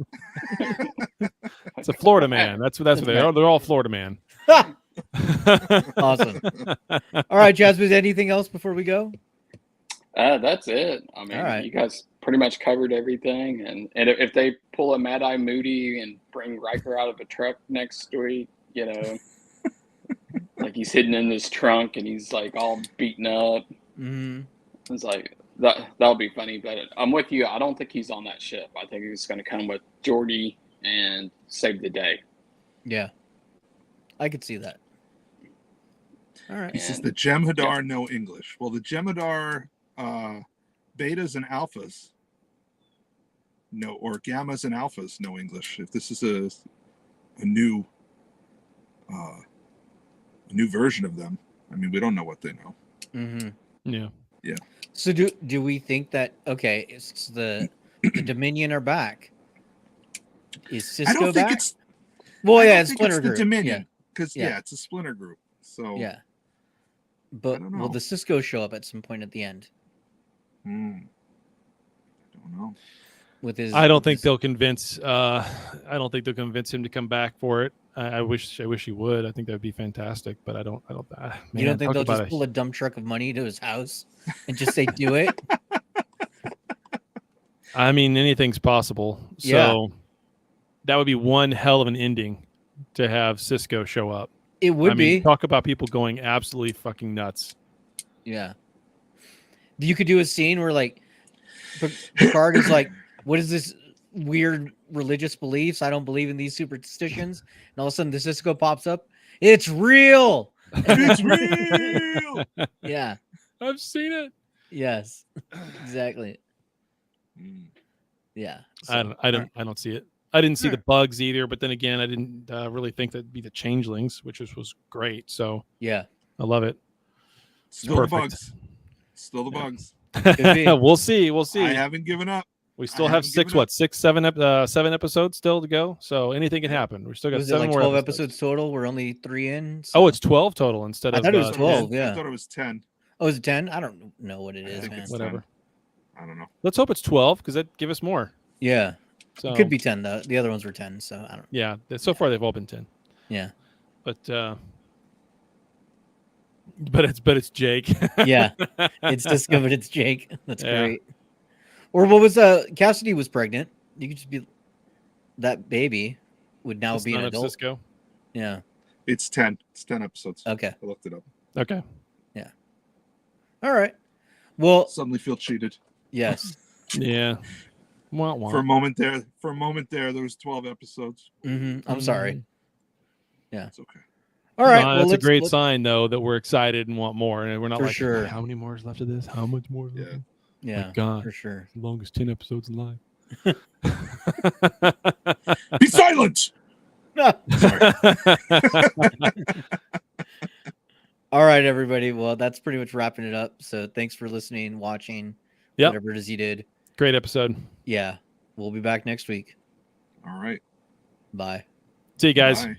It's a Florida man. That's what they are. They're all Florida man. Awesome. All right, Jasmine, anything else before we go? That's it. I mean, you guys pretty much covered everything. And if they pull a Mad Eye Moody and bring Riker out of a truck next week, you know, like he's hidden in his trunk and he's like all beaten up. Mm-hmm. It's like that'll be funny. But I'm with you. I don't think he's on that ship. I think he's going to come with Geordi and save the day. Yeah, I could see that. All right. He says the Jem'Hadar know English. Well, the Jem'Hadar betas and alphas know, or gammas and alphas know English. If this is a new version of them, I mean, we don't know what they know. Mm-hmm. Yeah. Yeah. So do we think that it's the Dominion are back? Is Cisco I don't think back? it's. Well, I yeah, don't it's think Splinter it's the Group. Dominion because Yeah. it's a splinter group. So Yeah. But will the Cisco show up at some point at the end? I don't know. With his, I don't think they'll convince. I don't think they'll convince him to come back for it. I wish he would. I think that would be fantastic. But I don't. You don't think they'll just pull a dump truck of money to his house and just say, "Do it"? I mean, anything's possible. So that would be one hell of an ending to have Cisco show up. It would be. Talk about people going absolutely fucking nuts. Yeah. You could do a scene where like Picard is like, "What is this weird religious beliefs? I don't believe in these superstitions." And all of a sudden the Cisco pops up. It's real. It's real. Yeah. I've seen it. Yes. Exactly. Yeah. So, I don't see it. I didn't see the bugs either, but then again, I didn't really think that'd be the Changelings, which was great. So yeah, I love it. Still the bugs. Still the bugs. We'll see. I haven't given up. We still have 7 episodes still to go. So anything can happen. We still got 7 more 12 episodes total. We're only 3 in. So. Oh, it's 12 total instead of. I thought it was 12. I thought it was 10. Oh, is it 10? I don't know what it is, man. Whatever. 10. I don't know. Let's hope it's 12 because that give us more. Yeah. So it could be 10 though. The other ones were 10, so I don't. Yeah. So far they've all been 10. Yeah. But it's Jake. Yeah. It's Cisco, but it's Jake. That's great. Or what was Cassidy was pregnant. You could just be that baby would now be an adult. Cisco. Yeah. It's 10. It's 10 episodes. Okay. I looked it up. Okay. Yeah. All right. Well, suddenly feel cheated. Yes. Yeah. For a moment there, there was 12 episodes. I'm sorry. Yeah. It's okay. All right. No, that's a great sign, though, that we're excited and want more. And we're not like, sure. How many more is left of this? How much more is left? Yeah. My God. For sure. The longest 10 episodes in life. Be silent. All right, everybody. Well, that's pretty much wrapping it up. So thanks for listening, watching, whatever it is you did. Great episode. Yeah. We'll be back next week. All right. Bye. See you guys. Bye.